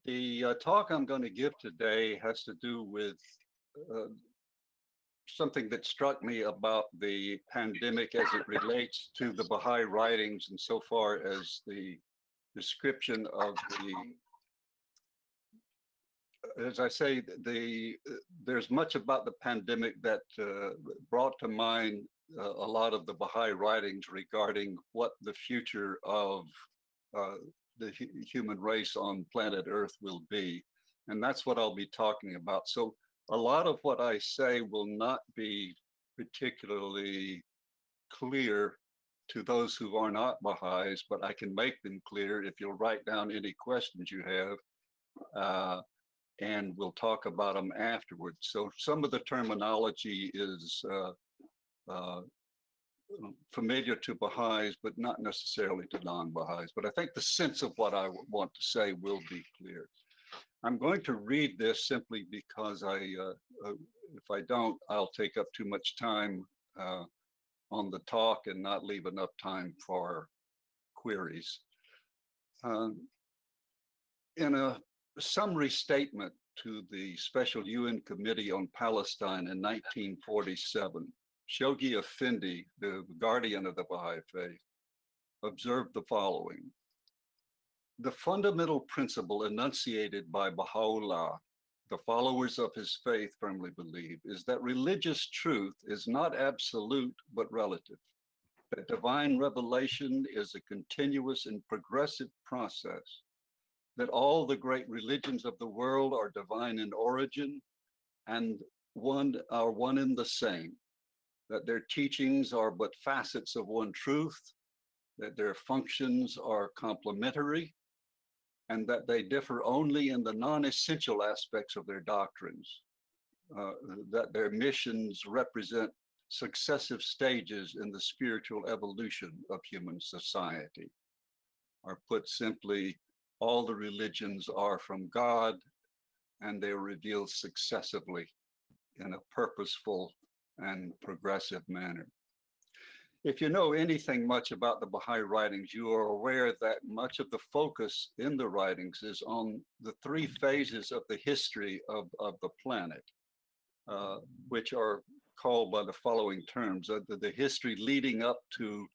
The talk I'm going to give today has to do with uh, something that struck me about the pandemic as it relates to the Baha'i writings, and so far as the description of as I say, there's much about the pandemic that brought to mind a lot of the Baha'i writings regarding what the future of uh, the human race on planet Earth will be. And that's what I'll be talking about. So a lot of what I say will not be particularly clear to those who are not Baha'is, but I can make them clear if you'll write down any questions you have. And we'll talk about them afterwards. So some of the terminology is uh, familiar to Baha'is, but not necessarily to non-Baha'is. But I think the sense of what I want to say will be clear. I'm going to read this simply because if I don't, I'll take up too much time on the talk and not leave enough time for queries. In a summary statement to the Special UN Committee on Palestine in 1947, Shoghi Effendi, the guardian of the Baha'i faith, observed the following. The fundamental principle enunciated by Baha'u'llah, the followers of his faith firmly believe, is that religious truth is not absolute but relative, that divine revelation is a continuous and progressive process, that all the great religions of the world are divine in origin and are one and the same, that their teachings are but facets of one truth, that their functions are complementary, and that they differ only in the non-essential aspects of their doctrines, that their missions represent successive stages in the spiritual evolution of human society. Or put simply, all the religions are from God, and they are revealed successively in a purposeful and progressive manner. If you know anything much about the Baha'i writings, you are aware that much of the focus in the writings is on the three phases of the history of the planet, which are called by the following terms: the history leading up to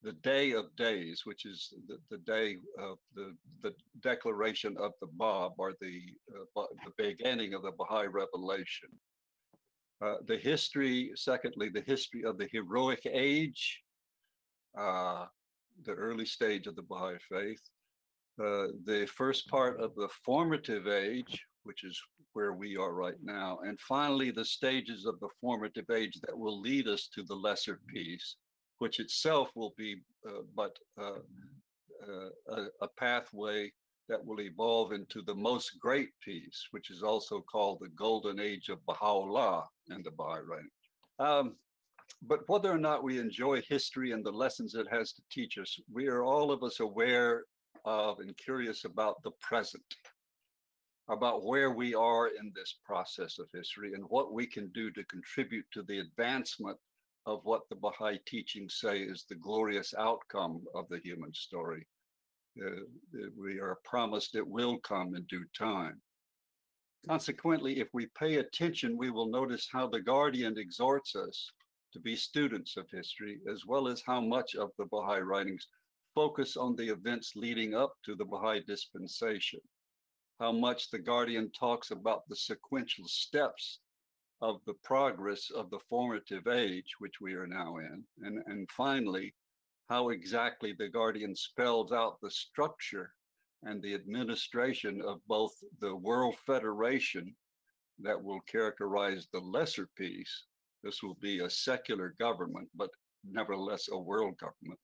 the Day of Days, which is the day of the declaration of the Bab, or the beginning of the Baha'i revelation. The history, secondly, the history of the heroic age, the early stage of the Baha'i faith. The first part of the formative age, which is where we are right now. And finally, the stages of the formative age that will lead us to the lesser peace, which itself will be but a pathway that will evolve into the most great peace, which is also called the golden age of Baha'u'llah in the Baha'i writing. But whether or not we enjoy history and the lessons it has to teach us, we are all of us aware of and curious about the present, about where we are in this process of history and what we can do to contribute to the advancement of what the Baha'i teachings say is the glorious outcome of the human story. We are promised it will come in due time. Consequently, if we pay attention, we will notice how the Guardian exhorts us to be students of history, as well as how much of the Baha'i writings focus on the events leading up to the Baha'i dispensation, how much the Guardian talks about the sequential steps of the progress of the formative age, which we are now in, and finally, how exactly the Guardian spells out the structure and the administration of both the World Federation that will characterize the lesser peace. This will be a secular government, but nevertheless a world government,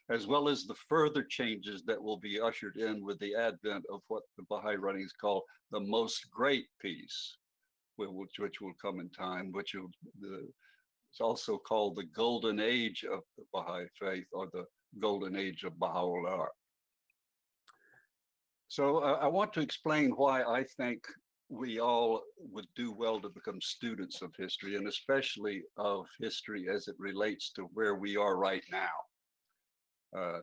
as well as the further changes that will be ushered in with the advent of what the Baha'i writings call the most great peace, which will come in time, it's also called the golden age of the Baha'i faith, or the golden age of Baha'u'llah. So I want to explain why I think we all would do well to become students of history, and especially of history as it relates to where we are right now.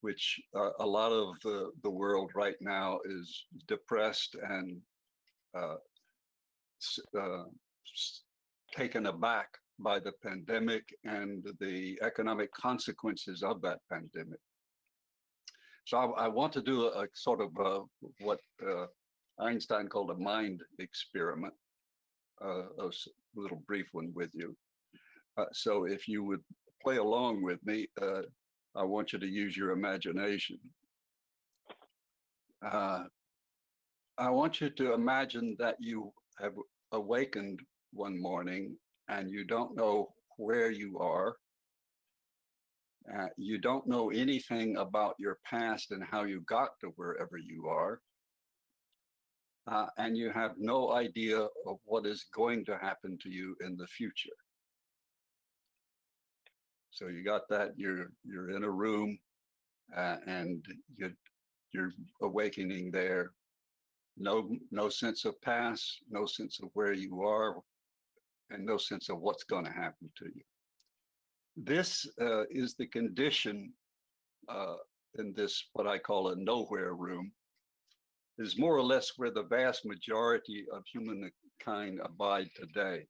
which a lot of the world right now is depressed and uh, uh, taken aback by the pandemic and the economic consequences of that pandemic. So I want to do a sort of what Einstein called a mind experiment, a little brief one with you. So if you would play along with me, I want you to use your imagination. I want you to imagine that you have awakened one morning and you don't know where you are. You don't know anything about your past and how you got to wherever you are. And you have no idea of what is going to happen to you in the future. So you got that, you're in a room and you're awakening there. No sense of past, no sense of where you are, and no sense of what's going to happen to you. This is the condition in this, what I call a nowhere room, is more or less where the vast majority of humankind abide today.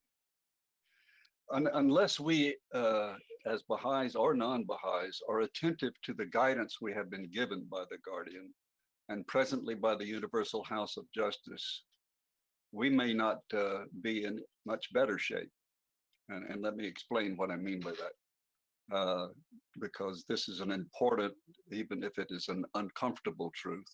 Unless we, as Baha'is or non-Baha'is, are attentive to the guidance we have been given by the Guardian and presently by the Universal House of Justice, we may not be in much better shape. And let me explain what I mean by that. Because this is an important, even if it is an uncomfortable truth.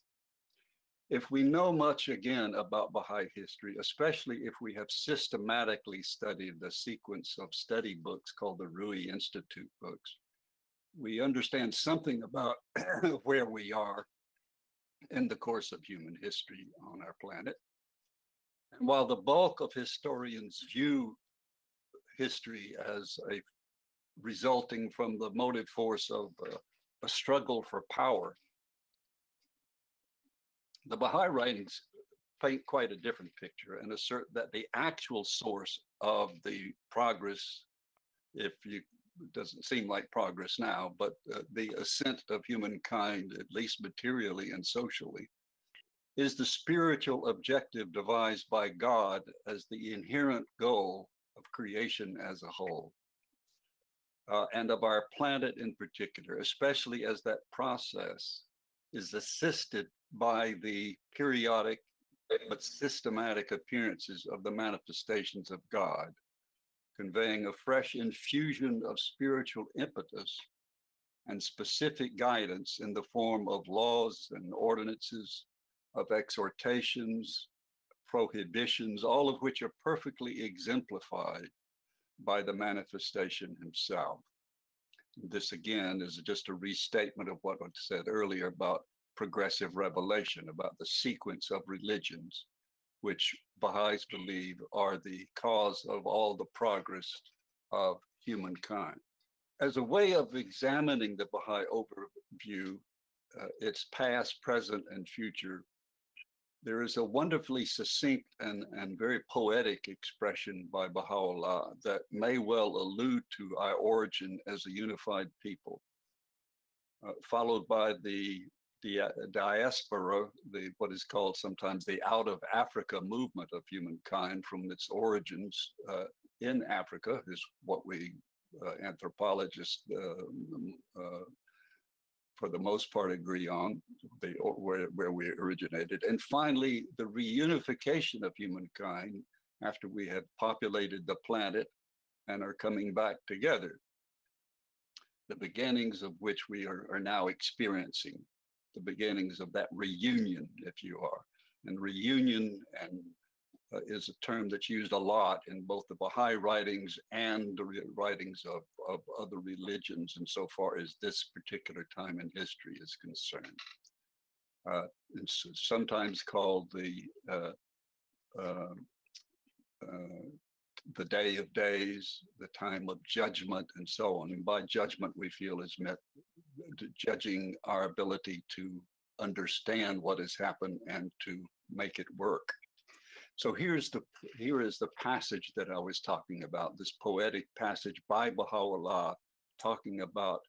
If we know much again about Baha'i history, especially if we have systematically studied the sequence of study books called the Rui Institute books, we understand something about where we are in the course of human history on our planet. And while the bulk of historians view history as a resulting from the motive force of a struggle for power, the Baha'i Writings paint quite a different picture and assert that the actual source of the progress, if you, it doesn't seem like progress now, but the ascent of humankind, at least materially and socially, is the spiritual objective devised by God as the inherent goal of creation as a whole. And of our planet in particular, especially as that process is assisted by the periodic but systematic appearances of the manifestations of God, conveying a fresh infusion of spiritual impetus and specific guidance in the form of laws and ordinances, of exhortations, prohibitions, all of which are perfectly exemplified by the manifestation himself. This again is just a restatement of what I said earlier about progressive revelation, about the sequence of religions, which Baha'is believe are the cause of all the progress of humankind. As a way of examining the Baha'i overview, its past, present, and future, there is a wonderfully succinct and very poetic expression by Baha'u'llah that may well allude to our origin as a unified people, followed by the diaspora, what is called sometimes the out of Africa movement of humankind from its origins in Africa, is what we anthropologists for the most part agree on, where we originated. And finally, the reunification of humankind after we have populated the planet and are coming back together, the beginnings of which we are now experiencing, the beginnings of that reunion, if you are. And reunion is a term that's used a lot in both the Baha'i writings and the writings of other religions insofar as this particular time in history is concerned. It's sometimes called the Day of Days, the time of judgment, and so on. And by judgment, we feel is meant judging our ability to understand what has happened and to make it work. So here is the passage that I was talking about, this poetic passage by Baha'u'llah talking about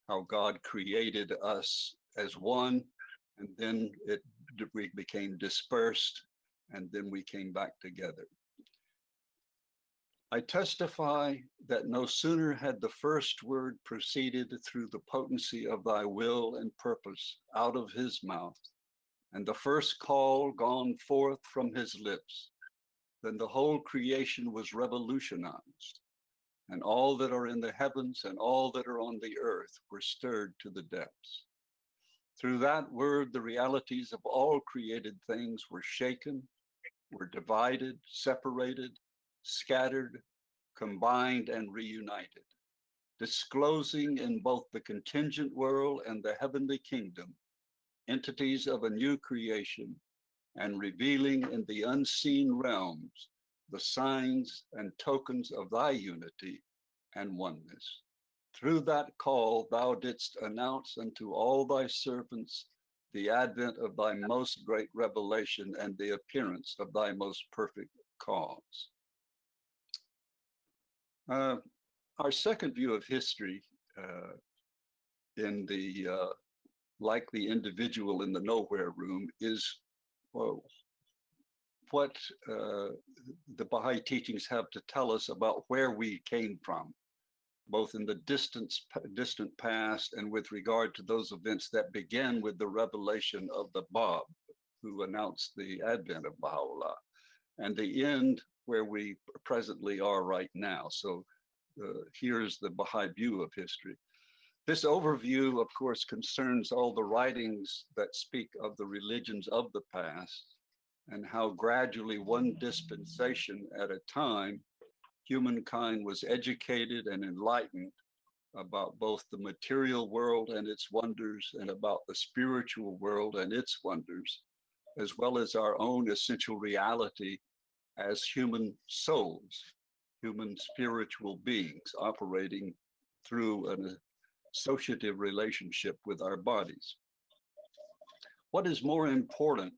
how God created us as one, and then we became dispersed, and then we came back together. I testify that no sooner had the first word proceeded through the potency of thy will and purpose out of his mouth, and the first call gone forth from his lips, then the whole creation was revolutionized, and all that are in the heavens and all that are on the earth were stirred to the depths. Through that word, the realities of all created things were shaken, were divided, separated, scattered, combined, and reunited, disclosing in both the contingent world and the heavenly kingdom entities of a new creation, and revealing in the unseen realms the signs and tokens of thy unity and oneness. Through that call, thou didst announce unto all thy servants the advent of thy most great revelation and the appearance of thy most perfect cause. Our second view of history in the like the individual in the nowhere room is what the Baha'i teachings have to tell us about where we came from, both in the distant past and with regard to those events that began with the revelation of the Bab, who announced the advent of Baha'u'llah, and the end where we presently are right now. So here's the Baha'i view of history. This overview, of course, concerns all the writings that speak of the religions of the past and how gradually, one dispensation at a time, humankind was educated and enlightened about both the material world and its wonders and about the spiritual world and its wonders, as well as our own essential reality as human souls, human spiritual beings operating through an associative relationship with our bodies. What is more important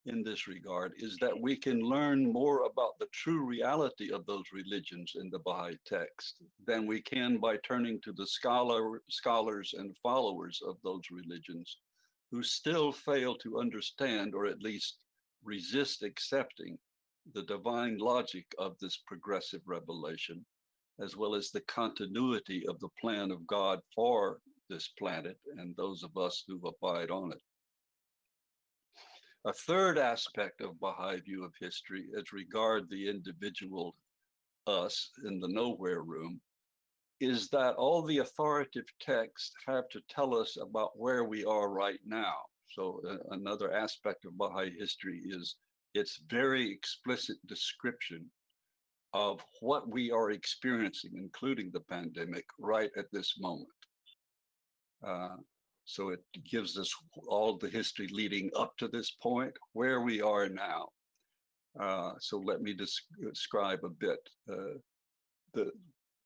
in this regard is that we can learn more about the true reality of those religions in the Baha'i text than we can by turning to the scholars and followers of those religions who still fail to understand, or at least resist accepting, the divine logic of this progressive revelation, as well as the continuity of the plan of God for this planet and those of us who abide on it. A third aspect of Baha'i view of history as regard the individual us in the nowhere room is that all the authoritative texts have to tell us about where we are right now. So another aspect of Baha'i history is its very explicit description of what we are experiencing, including the pandemic, right at this moment. So it gives us all the history leading up to this point, where we are now. So let me describe a bit.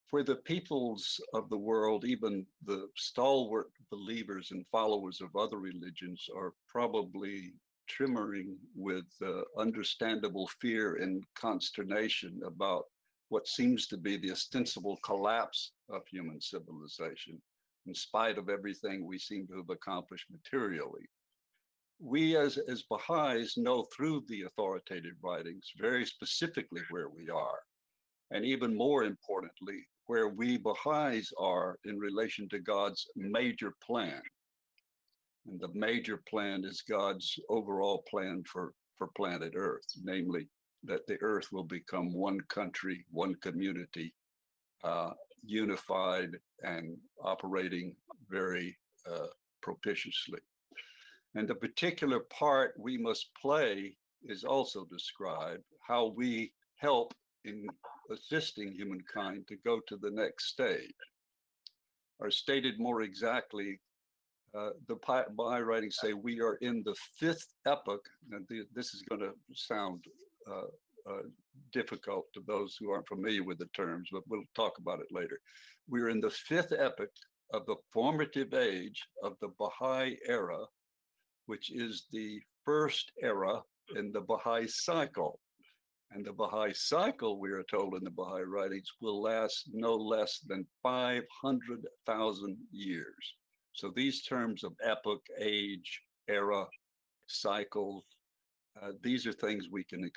For the peoples of the world, even the stalwart believers and followers of other religions are probably tremoring with understandable fear and consternation about what seems to be the ostensible collapse of human civilization, in spite of everything we seem to have accomplished materially. We as Baha'is know through the authoritative writings very specifically where we are, and even more importantly, where we Baha'is are in relation to God's major plan. And the major plan is God's overall plan for planet Earth, namely that the Earth will become one country, one community, unified and operating very propitiously. And the particular part we must play is also described, how we help in assisting humankind to go to the next stage. Or stated more exactly, the Baha'i writings say we are in the fifth epoch, and this is going to sound difficult to those who aren't familiar with the terms, but we'll talk about it later. We're in the fifth epoch of the formative age of the Baha'i era, which is the first era in the Baha'i cycle. And the Baha'i cycle, we are told in the Baha'i writings, will last no less than 500,000 years. So these terms of epoch, age, era, cycle, these are things we can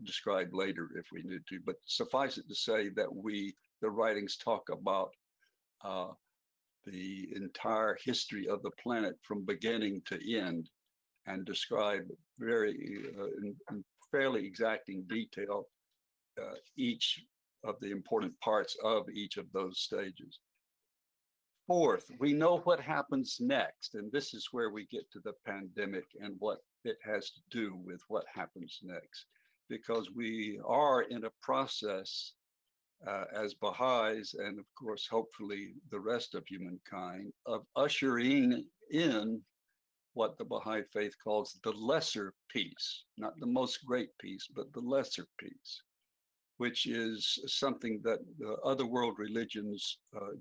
describe later if we need to, but suffice it to say that the writings talk about uh, the entire history of the planet from beginning to end and describe in fairly exacting detail each of the important parts of each of those stages. Fourth, we know what happens next, and this is where we get to the pandemic and what it has to do with what happens next, because we are in a process as Baha'is, and of course, hopefully the rest of humankind, of ushering in what the Baha'i faith calls the lesser peace, not the most great peace, but the lesser peace, which is something that the other world religions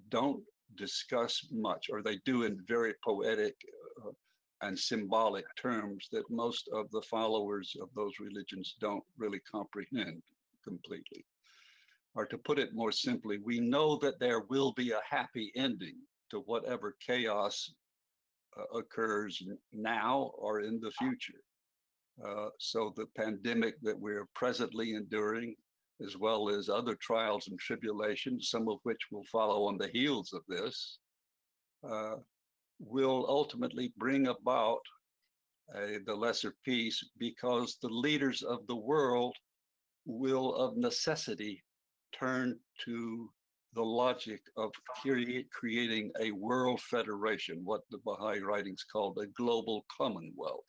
don't discuss much, or they do in very poetic and symbolic terms that most of the followers of those religions don't really comprehend completely. Or to put it more simply, we know that there will be a happy ending to whatever chaos occurs now or in the future. So the pandemic that we're presently enduring, as well as other trials and tribulations, some of which will follow on the heels of this, will ultimately bring about the lesser peace, because the leaders of the world will of necessity turn to the logic of creating a world federation, what the Baha'i writings called a global commonwealth,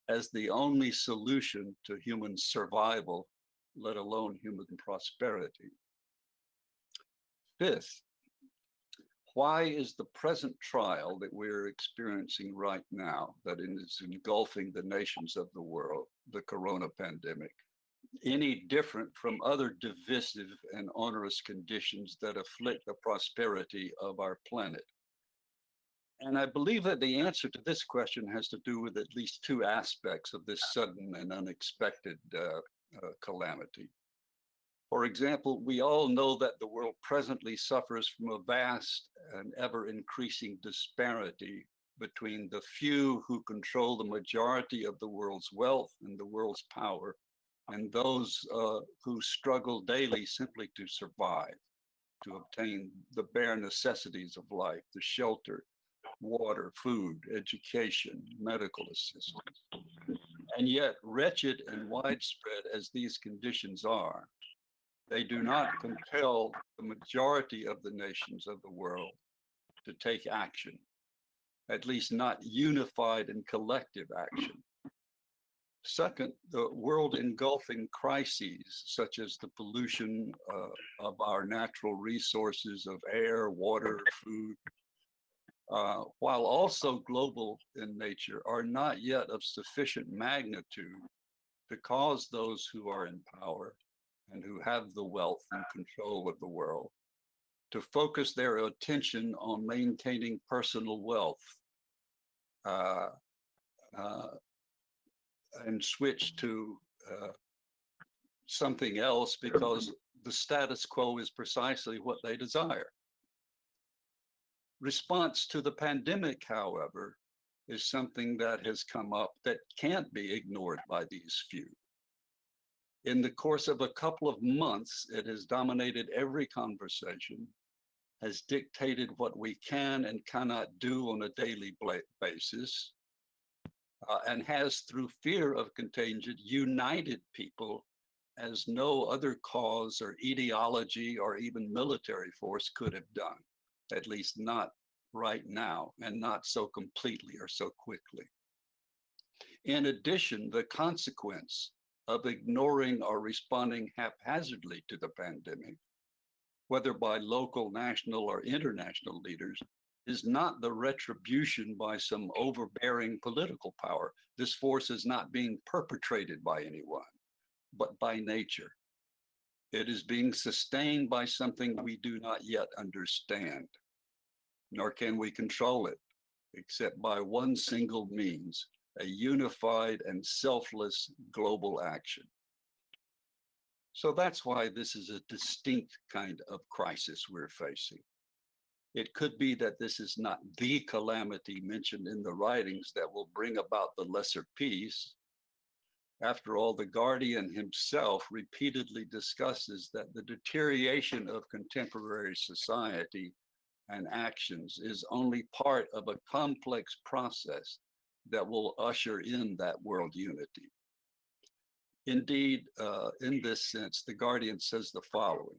as the only solution to human survival, let alone human prosperity. Fifth, why is the present trial that we're experiencing right now, that is engulfing the nations of the world, the corona pandemic, any different from other divisive and onerous conditions that afflict the prosperity of our planet? And I believe that the answer to this question has to do with at least two aspects of this sudden and unexpected calamity. For example, we all know that the world presently suffers from a vast and ever increasing disparity between the few who control the majority of the world's wealth and the world's power, and those who struggle daily simply to survive, to obtain the bare necessities of life, the shelter, water, food, education, medical assistance. And yet, wretched and widespread as these conditions are, they do not compel the majority of the nations of the world to take action, at least not unified and collective action. Second, the world engulfing crises, such as the pollution of our natural resources of air, water, food, while also global in nature, are not yet of sufficient magnitude to cause those who are in power and who have the wealth and control of the world to focus their attention on maintaining personal wealth and switch to something else, because the status quo is precisely what they desire. Response to the pandemic, however, is something that has come up that can't be ignored by these few. In the course of a couple of months, it has dominated every conversation, has dictated what we can and cannot do on a daily basis, and has, through fear of contagion, united people as no other cause or ideology or even military force could have done, at least not right now, and not so completely or so quickly. In addition, the consequence of ignoring or responding haphazardly to the pandemic, whether by local, national, or international leaders, is not the retribution by some overbearing political power. This force is not being perpetrated by anyone, but by nature. It is being sustained by something we do not yet understand, nor can we control it, except by one single means: a unified and selfless global action. So that's why this is a distinct kind of crisis we're facing. It could be that this is not the calamity mentioned in the writings that will bring about the lesser peace. After all, the guardian himself repeatedly discusses that the deterioration of contemporary society and actions is only part of a complex process that will usher in that world unity. Indeed, in this sense, the guardian says the following: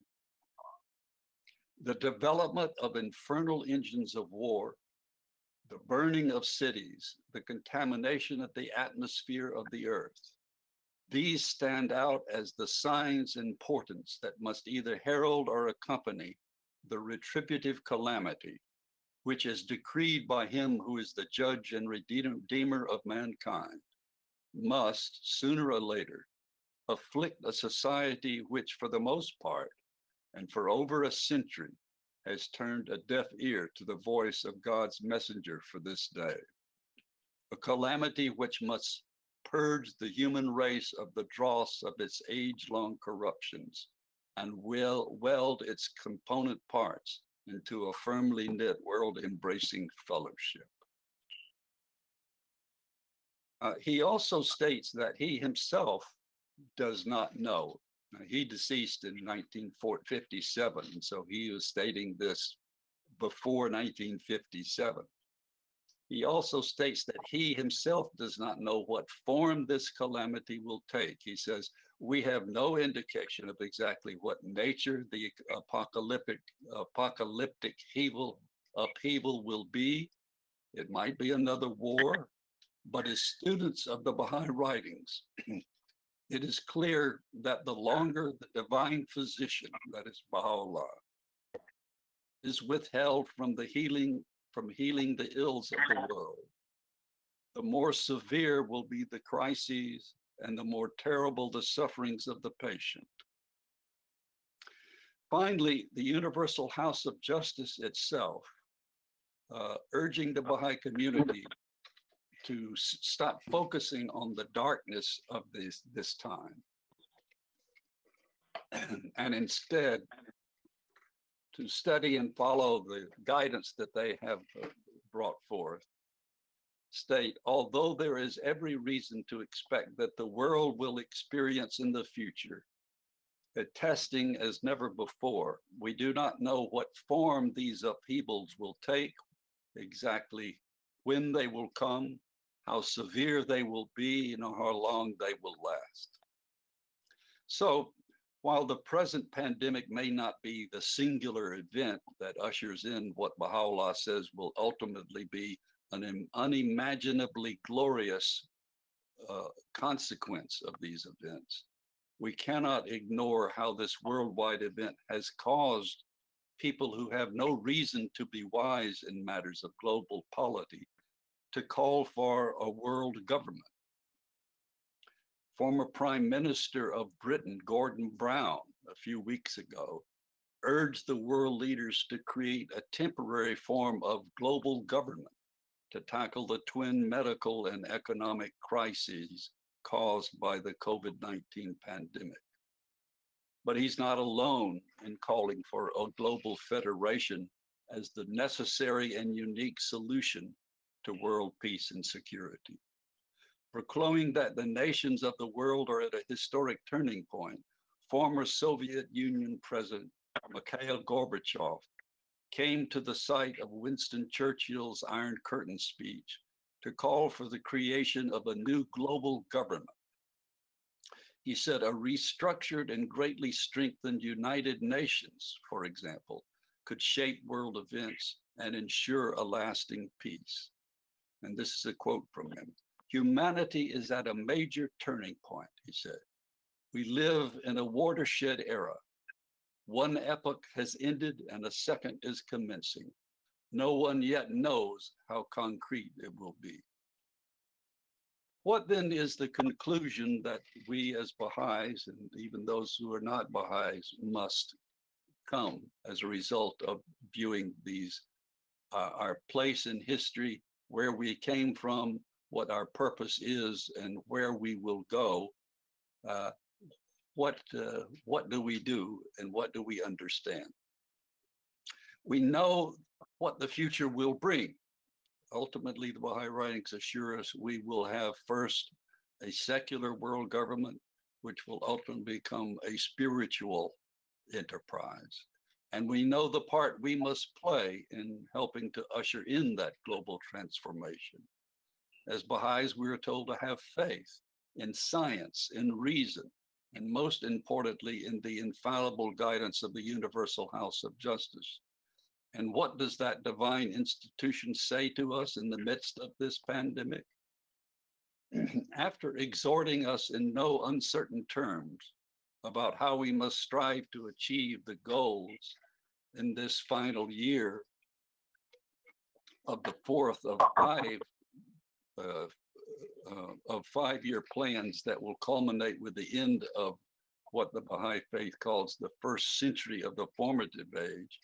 the development of infernal engines of war, the burning of cities, the contamination of the atmosphere of the earth, these stand out as the signs and portents that must either herald or accompany the retributive calamity, which is decreed by him who is the judge and redeemer of mankind, must, sooner or later, afflict a society which, for the most part, and for over a century, has turned a deaf ear to the voice of God's messenger for this day. A calamity which must purge the human race of the dross of its age-long corruptions and weld its component parts into a firmly knit world-embracing fellowship. He also states that he himself does not know. He deceased in 1957, and so he was stating this before 1957. He also states that he himself does not know what form this calamity will take. He says, we have no indication of exactly what nature the apocalyptic upheaval will be. It might be another war, but as students of the Baha'i Writings, it is clear that the longer the divine physician, that is Baha'u'llah, is withheld from healing the ills of the world, the more severe will be the crises and the more terrible the sufferings of the patient. Finally, the Universal House of Justice itself, urging the Baha'i community to stop focusing on the darkness of this time and instead to study and follow the guidance that they have brought forth, state, although there is every reason to expect that the world will experience in the future a testing as never before, we do not know what form these upheavals will take, exactly when they will come, how severe they will be, and how long they will last. So, while the present pandemic may not be the singular event that ushers in what Baha'u'llah says will ultimately be an unimaginably glorious consequence of these events, we cannot ignore how this worldwide event has caused people who have no reason to be wise in matters of global polity to call for a world government. Former Prime Minister of Britain, Gordon Brown, a few weeks ago, urged the world leaders to create a temporary form of global government to tackle the twin medical and economic crises caused by the COVID-19 pandemic. But he's not alone in calling for a global federation as the necessary and unique solution to world peace and security. Proclaiming that the nations of the world are at a historic turning point, former Soviet Union President Mikhail Gorbachev came to the site of Winston Churchill's Iron Curtain speech to call for the creation of a new global government. He said a restructured and greatly strengthened United Nations, for example, could shape world events and ensure a lasting peace. And this is a quote from him. Humanity is at a major turning point, he said. We live in a watershed era. One epoch has ended and a second is commencing. No one yet knows how concrete it will be. What then is the conclusion that we as Baha'is, and even those who are not Baha'is, must come as a result of viewing these, our place in history, where we came from, what our purpose is, and where we will go? What do we do, and what do we understand? We know what the future will bring. Ultimately, the Baha'i writings assure us we will have first a secular world government, which will ultimately become a spiritual enterprise. And we know the part we must play in helping to usher in that global transformation. As Baha'is, we are told to have faith in science, in reason, and most importantly, in the infallible guidance of the Universal House of Justice. And what does that divine institution say to us in the midst of this pandemic? After exhorting us in no uncertain terms about how we must strive to achieve the goals in this final year of the fourth uh, of 5-year plans that will culminate with the end of what the Baha'i faith calls the first century of the formative age,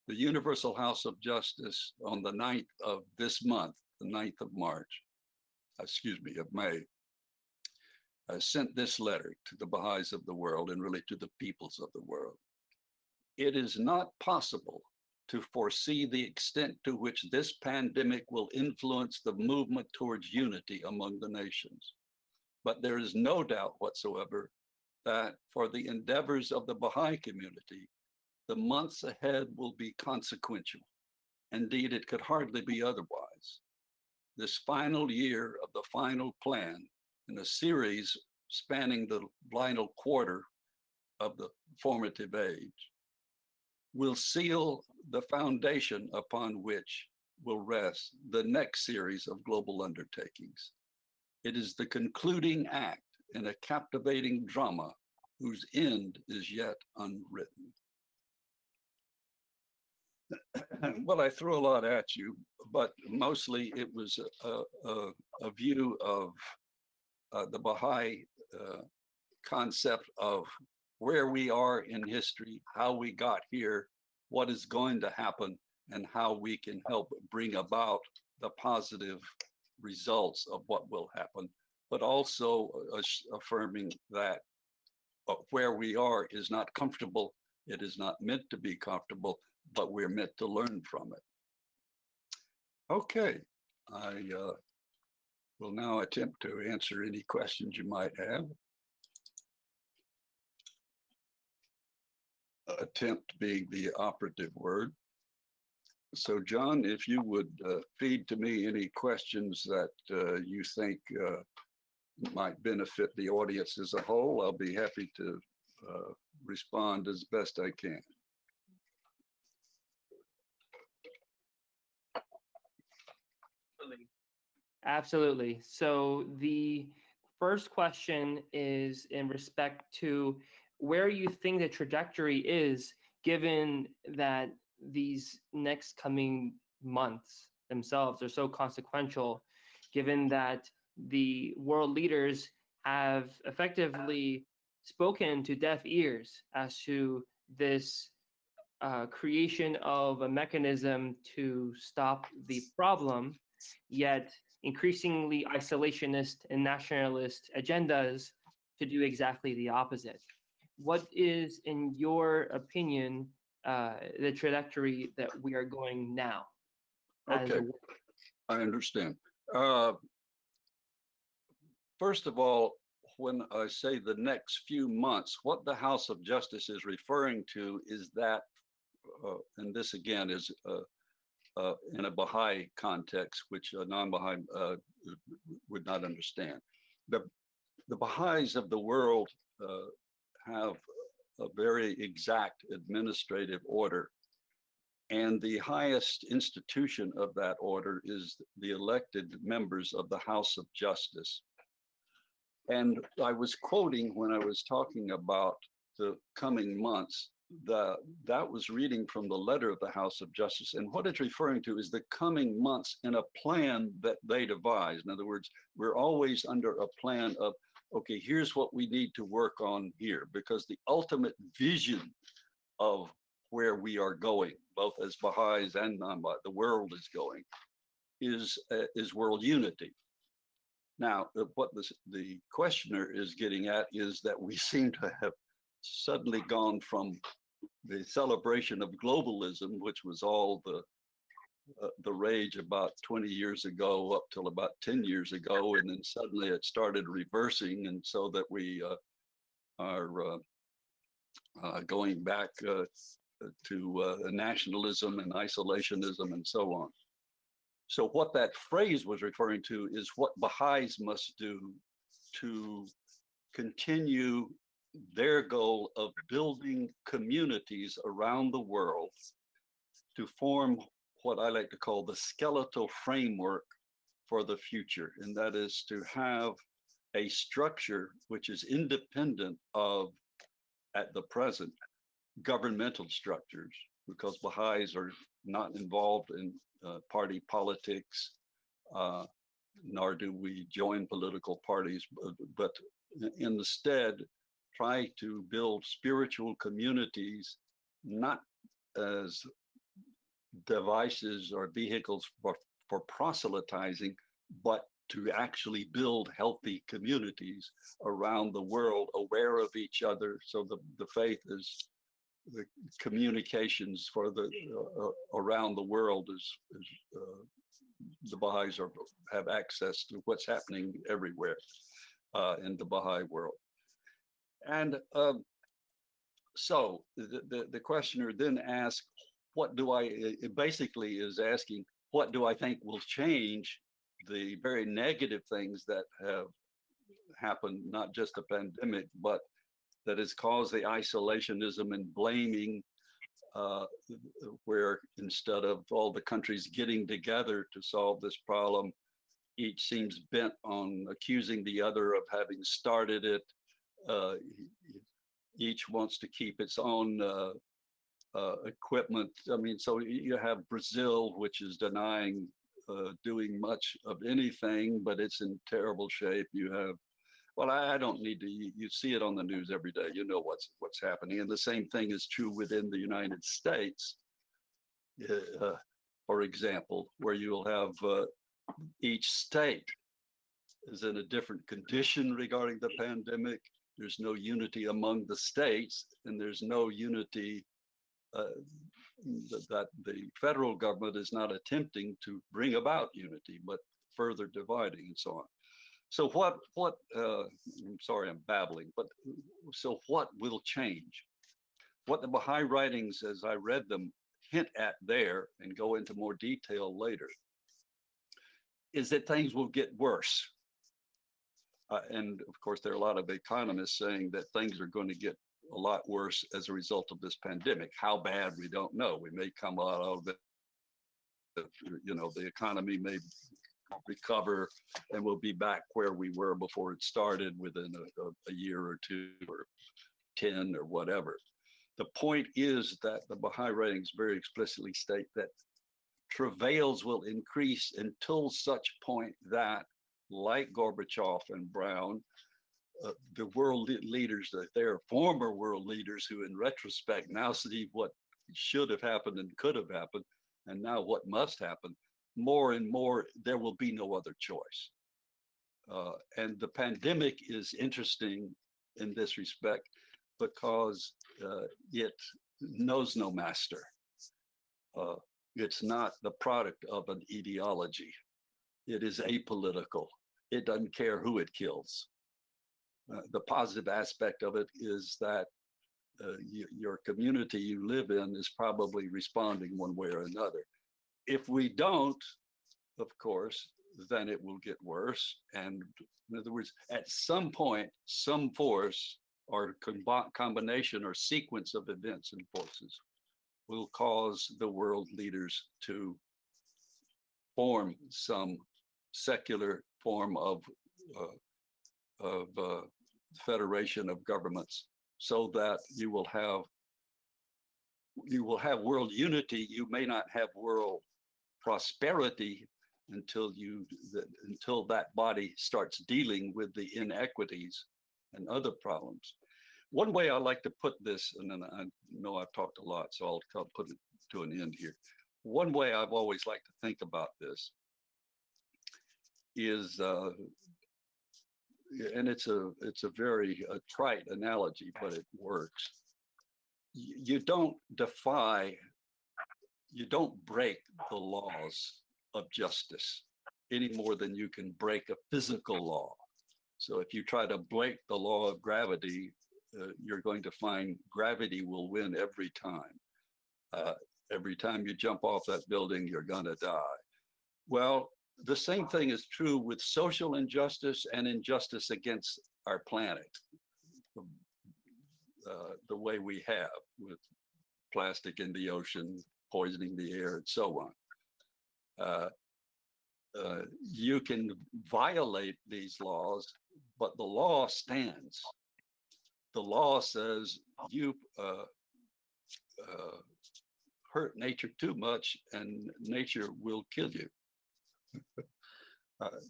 the Universal House of Justice on the 9th of this month, the 9th of May, sent this letter to the Baha'is of the world and really to the peoples of the world. It is not possible to foresee the extent to which this pandemic will influence the movement towards unity among the nations. But there is no doubt whatsoever that for the endeavors of the Baha'i community, the months ahead will be consequential. Indeed, it could hardly be otherwise. This final year of the final plan in a series spanning the final quarter of the formative age will seal the foundation upon which will rest the next series of global undertakings. It is the concluding act in a captivating drama whose end is yet unwritten. Well, I threw a lot at you, but mostly it was a view of the Baha'i concept of where we are in history, how we got here, what is going to happen, and how we can help bring about the positive results of what will happen, but also affirming that where we are is not comfortable. It is not meant to be comfortable, but we're meant to learn from it. Okay, I will now attempt to answer any questions you might have. Attempt being the operative word. So John, if you would feed to me any questions that you think might benefit the audience as a whole, I'll be happy to respond as best I can. Absolutely. So the first question is in respect to where you think the trajectory is, given that these next coming months themselves are so consequential, given that the world leaders have effectively spoken to deaf ears as to this creation of a mechanism to stop the problem, yet increasingly isolationist and nationalist agendas to do exactly the opposite. What is, in your opinion, the trajectory that we are going now? Okay, I understand. First of all, when I say the next few months, what the House of Justice is referring to is that, and this again is in a Baha'i context, which a non-Baha'i would not understand. The Baha'is of the world have a very exact administrative order, and the highest institution of that order is the elected members of the House of Justice. And I was quoting when I was talking about the coming months, that was reading from the letter of the House of Justice. And what it's referring to is the coming months in a plan that they devise. In other words, we're always under a plan of, okay, here's what we need to work on here, because the ultimate vision of where we are going, both as Baha'is and non-Baha'i, the world is going, is world unity. Now, what the questioner is getting at is that we seem to have suddenly gone from the celebration of globalism, which was all the rage about 20 years ago up till about 10 years ago, and then suddenly it started reversing, and so that we are going back to nationalism and isolationism and so on. So what that phrase was referring to is what Baha'is must do to continue their goal of building communities around the world to form what I like to call the skeletal framework for the future. And that is to have a structure which is independent of, at the present, governmental structures, because Baha'is are not involved in party politics, nor do we join political parties, but instead try to build spiritual communities, not as devices or vehicles for proselytizing, but to actually build healthy communities around the world, aware of each other. So the faith is the communications for the around the world is the Baha'is have access to what's happening everywhere in the Baha'i world. And so the questioner then asks, what do I, it basically is asking, what do I think will change the very negative things that have happened, not just the pandemic, but that has caused the isolationism and blaming, where instead of all the countries getting together to solve this problem, each seems bent on accusing the other of having started it. Each wants to keep its own equipment. I mean, so you have Brazil, which is denying doing much of anything, but it's in terrible shape. You have, well, I don't need to, you see it on the news every day. You know what's happening. And the same thing is true within the United States, for example, where you'll have each state is in a different condition regarding the pandemic. There's no unity among the states, and there's no unity that the federal government is not attempting to bring about unity, but further dividing and so on. So I'm sorry, I'm babbling, but so what will change? What the Baha'i writings, as I read them, hint at there and go into more detail later, is that things will get worse. And of course, there are a lot of economists saying that things are going to get a lot worse as a result of this pandemic. How bad, we don't know. We may come out of it, you know, the economy may recover and we'll be back where we were before it started within a year or two or 10 or whatever. The point is that the Baha'i writings very explicitly state that travails will increase until such point that, like Gorbachev and Brown, the world leaders, their former world leaders who in retrospect now see what should have happened and could have happened, and now what must happen, more and more, there will be no other choice. And the pandemic is interesting in this respect because it knows no master. It's not the product of an ideology. It is apolitical. It doesn't care who it kills. The positive aspect of it is that your community you live in is probably responding one way or another. If we don't, of course, then it will get worse. And in other words, at some point, some force or combination or sequence of events and forces will cause the world leaders to form some secular form of federation of governments, so that you will have world unity. You may not have world prosperity until that body starts dealing with the inequities and other problems. One way I like to put this, and then I know I've talked a lot, so I'll put it to an end here. One way I've always liked to think about this is, and it's a very trite analogy, but it works. you don't defy, you don't break the laws of justice any more than you can break a physical law. So if you try to break the law of gravity, you're going to find gravity will win every time. Uh, every time you jump off that building, you're going to die. Well, the same thing is true with social injustice and injustice against our planet, the way we have with plastic in the ocean, poisoning the air, and so on. You can violate these laws, but the law stands. The law says you hurt nature too much and nature will kill you.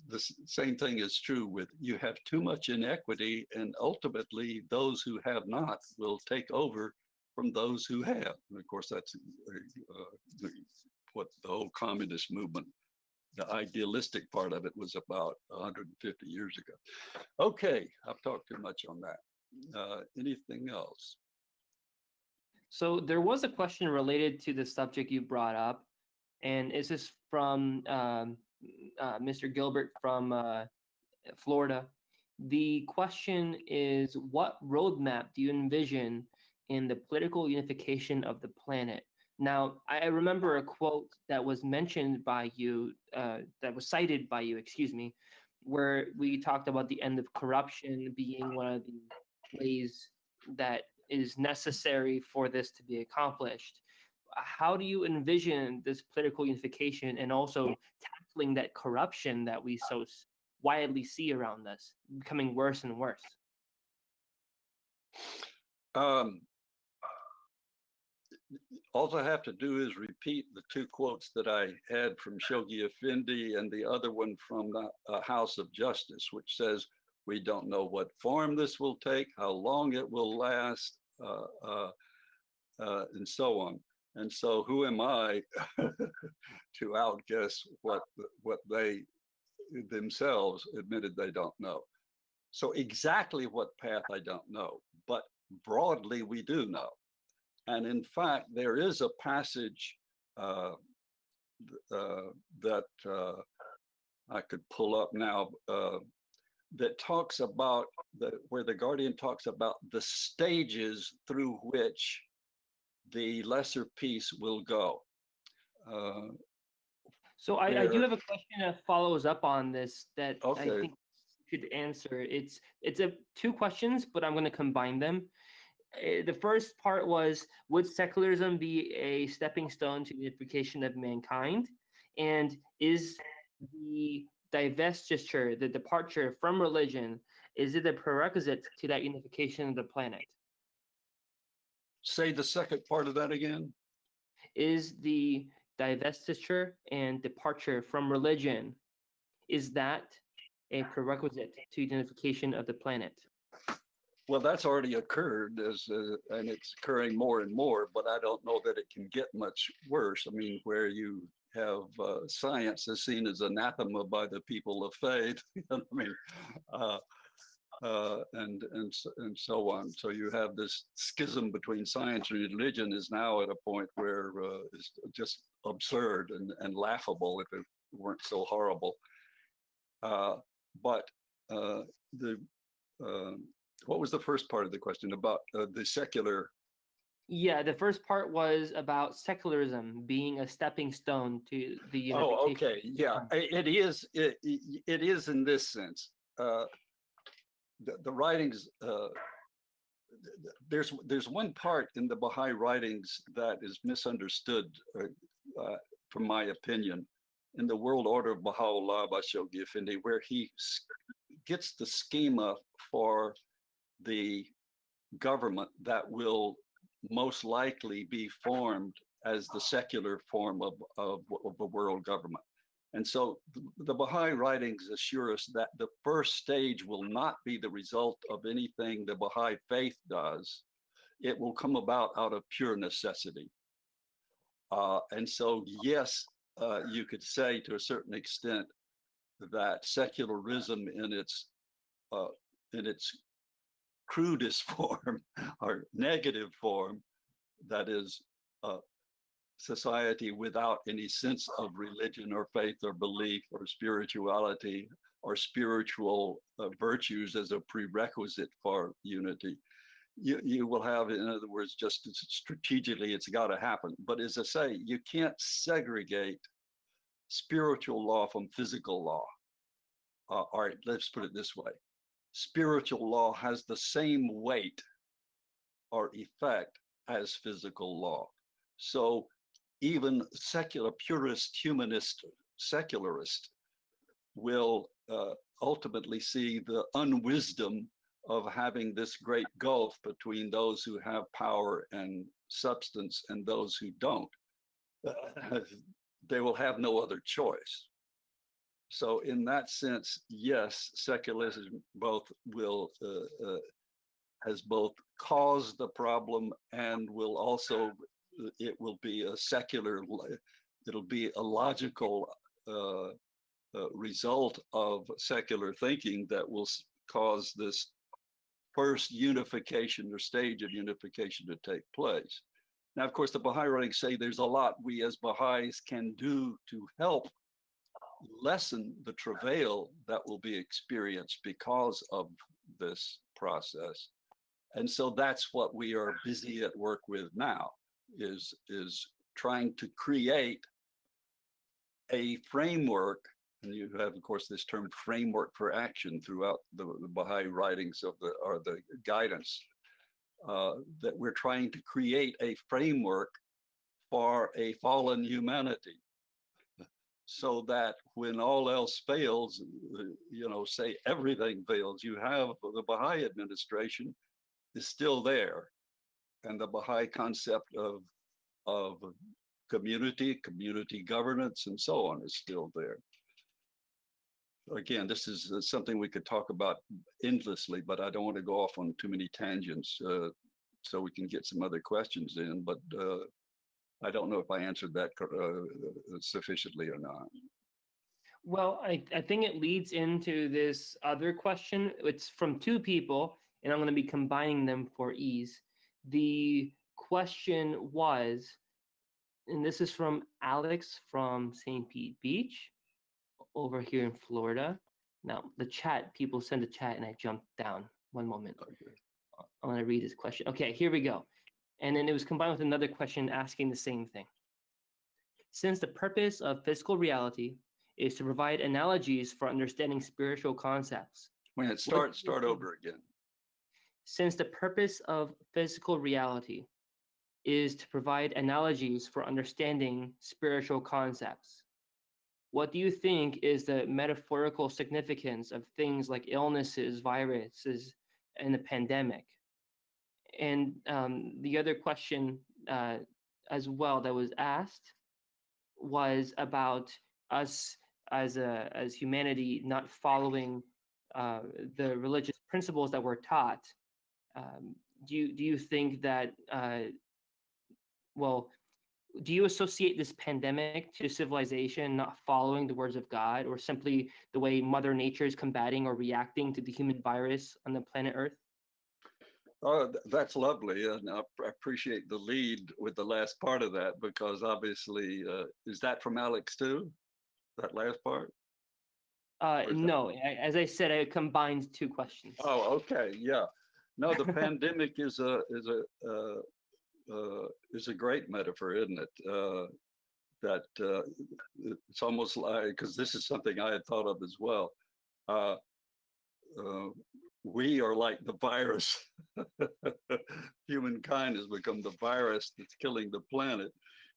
The same thing is true with you have too much inequity, and ultimately those who have not will take over from those who have. And of course, that's what the whole communist movement, the idealistic part of it, was about 150 years ago. Okay, I've talked too much on that. Anything else? So there was a question related to the subject you brought up, and this is from Mr. Gilbert from Florida. The question is, what roadmap do you envision in the political unification of the planet? Now, I remember a quote that was mentioned by you, that was cited by you, excuse me, where we talked about the end of corruption being one of the ways that is necessary for this to be accomplished. How do you envision this political unification and also tackling that corruption that we so widely see around us becoming worse and worse? All I have to do is repeat the two quotes that I had from Shoghi Effendi and the other one from the House of Justice, which says, we don't know what form this will take, how long it will last, and so on. And so who am I to outguess what they themselves admitted they don't know? So exactly what path, I don't know, but broadly we do know. And in fact, there is a passage that I could pull up now that talks about where the Guardian talks about the stages through which the lesser peace will go. So I do have a question that follows up on this that Okay. I think you should answer. It's two questions, but I'm going to combine them. The first part was, would secularism be a stepping stone to the unification of mankind? And is the divestiture, the departure from religion, is it a prerequisite to that unification of the planet? Say the second part of that again. Is the divestiture and departure from religion, is that a prerequisite to unification of the planet? Well, that's already occurred, and it's occurring more and more, but I don't know that it can get much worse. I mean, where you have science is seen as anathema by the people of faith, I mean, and so on. So you have this schism between science and religion is now at a point where it's just absurd and laughable if it weren't so horrible. But what was the first part of the question about the secular? Yeah, the first part was about secularism being a stepping stone to the unification. Oh, okay, yeah, it is. It is in this sense. The writings. There's one part in the Baha'i writings that is misunderstood, from my opinion, in the World Order of Baha'u'llah by Shoghi Effendi, where he gets the schema for the government that will most likely be formed as the secular form of a world government. And so the Baha'i writings assure us that the first stage will not be the result of anything the Baha'i faith does. It will come about out of pure necessity. And so, yes, you could say to a certain extent that secularism in its crudest form or negative form that is a society without any sense of religion or faith or belief or spirituality or spiritual virtues as a prerequisite for unity. You will have, in other words, just strategically, it's got to happen. But as I say, you can't segregate spiritual law from physical law. All right, let's put it this way. Spiritual law has the same weight or effect as physical law. So even secular, purist, humanist, secularist will ultimately see the unwisdom of having this great gulf between those who have power and substance and those who don't. They will have no other choice. So in that sense, yes, secularism both will has both caused the problem and will also, it will be a secular, it'll be a logical result of secular thinking that will cause this first unification or stage of unification to take place. Now, of course, the Baha'i writings say there's a lot we as Baha'is can do to help lessen the travail that will be experienced because of this process. And so that's what we are busy at work with now, is trying to create a framework. And you have, of course, this term framework for action throughout the Baha'i writings of the guidance, that we're trying to create a framework for a fallen humanity, so that when all else fails, say everything fails, you have the Baha'i administration is still there, and the Baha'i concept of community governance, and so on is still there. Again, this is something we could talk about endlessly, but I don't want to go off on too many tangents, so we can get some other questions in. But I don't know if I answered that sufficiently or not. Well, I think it leads into this other question. It's from two people, and I'm going to be combining them for ease. The question was, and this is from Alex from St. Pete Beach over here in Florida. Now, the chat, people send a chat and I jumped down. One moment. Okay. I'm going to read this question. Okay, here we go. And then it was combined with another question asking the same thing. Since the purpose of physical reality is to provide analogies for understanding spiritual concepts. Wait, start over again. Since the purpose of physical reality is to provide analogies for understanding spiritual concepts, what do you think is the metaphorical significance of things like illnesses, viruses, and the pandemic? And the other question as well that was asked was about us as humanity not following the religious principles that we're taught. Do you think that do you associate this pandemic to civilization not following the words of God, or simply the way Mother Nature is combating or reacting to the human virus on the planet Earth? Oh, that's lovely, and I appreciate the lead with the last part of that, because obviously, is that from Alex too? That last part? No, as I said, I combined two questions. Oh, okay, yeah. No, the pandemic is a great metaphor, isn't it? That it's almost like, because this is something I had thought of as well. We are like the virus. Humankind has become the virus that's killing the planet,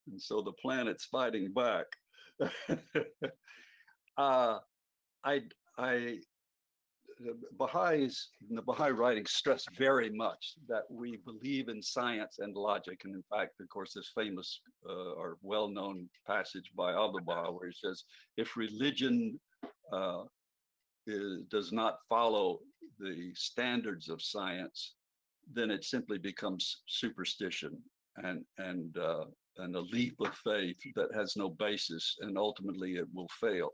and so the planet's fighting back. The Baha'is in the Baha'i writings stress very much that we believe in science and logic. And in fact, of course, this famous or well-known passage by Abdu'l-Baha, where he says, if religion does not follow the standards of science, then it simply becomes superstition and a leap of faith that has no basis, and ultimately it will fail.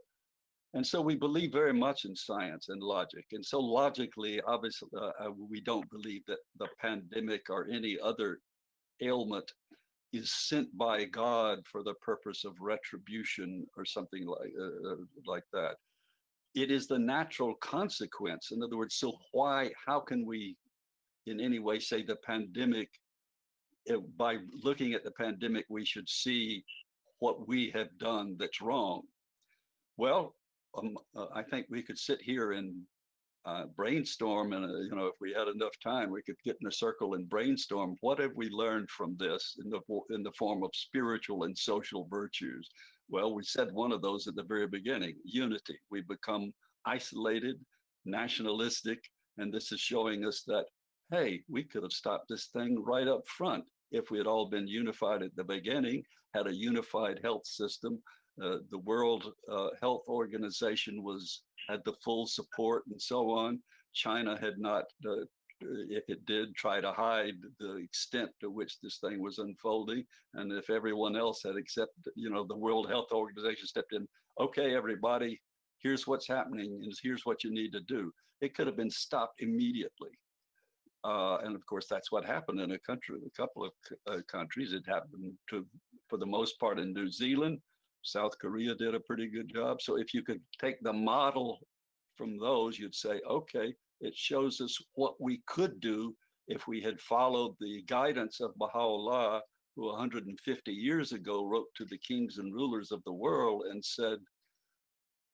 And so we believe very much in science and logic. And so logically, obviously, we don't believe that the pandemic or any other ailment is sent by God for the purpose of retribution or something like that. It is the natural consequence. In other words, so how can we in any way say the pandemic, by looking at the pandemic, we should see what we have done that's wrong? Well, I think we could sit here and brainstorm, and if we had enough time, we could get in a circle and brainstorm. What have we learned from this in the form of spiritual and social virtues? Well, we said one of those at the very beginning: unity. We become isolated, nationalistic, and this is showing us that, hey, we could have stopped this thing right up front if we had all been unified at the beginning, had a unified health system. The World Health Organization had the full support and so on. China had not, if it did, try to hide the extent to which this thing was unfolding. And if everyone else had accepted, the World Health Organization stepped in, okay, everybody, here's what's happening and here's what you need to do. It could have been stopped immediately. And of course, that's what happened in a couple of countries. It happened for the most part in New Zealand. South Korea did a pretty good job. So if you could take the model from those, you'd say, okay, it shows us what we could do if we had followed the guidance of Baha'u'llah, who 150 years ago wrote to the kings and rulers of the world and said,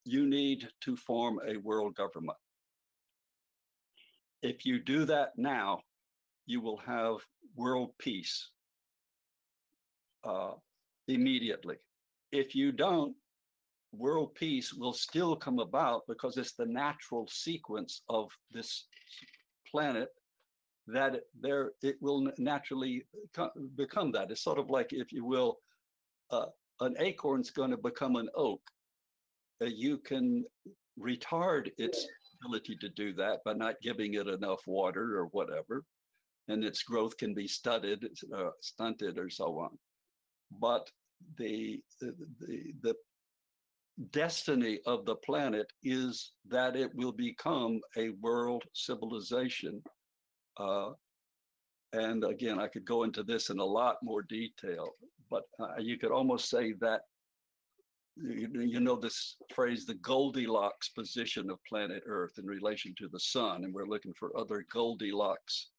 you need to form a world government. If you do that now, you will have world peace immediately. If you don't, world peace will still come about because it's the natural sequence of this planet that it will naturally become that. It's sort of like, if you will, an acorn's going to become an oak. You can retard its ability to do that by not giving it enough water or whatever, and its growth can be stunted or so on. But the destiny of the planet is that it will become a world civilization. And again, I could go into this in a lot more detail, but you could almost say that, this phrase, the Goldilocks position of planet Earth in relation to the sun, and we're looking for other Goldilocks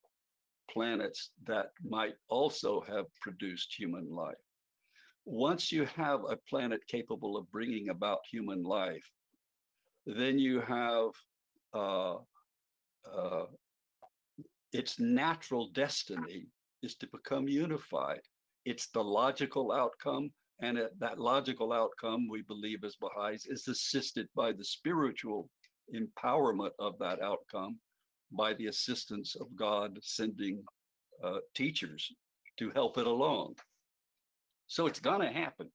planets that might also have produced human life. Once you have a planet capable of bringing about human life, then you have its natural destiny is to become unified. It's the logical outcome, and that logical outcome, we believe as Baha'is, is assisted by the spiritual empowerment of that outcome, by the assistance of God sending teachers to help it along. So it's going to happen.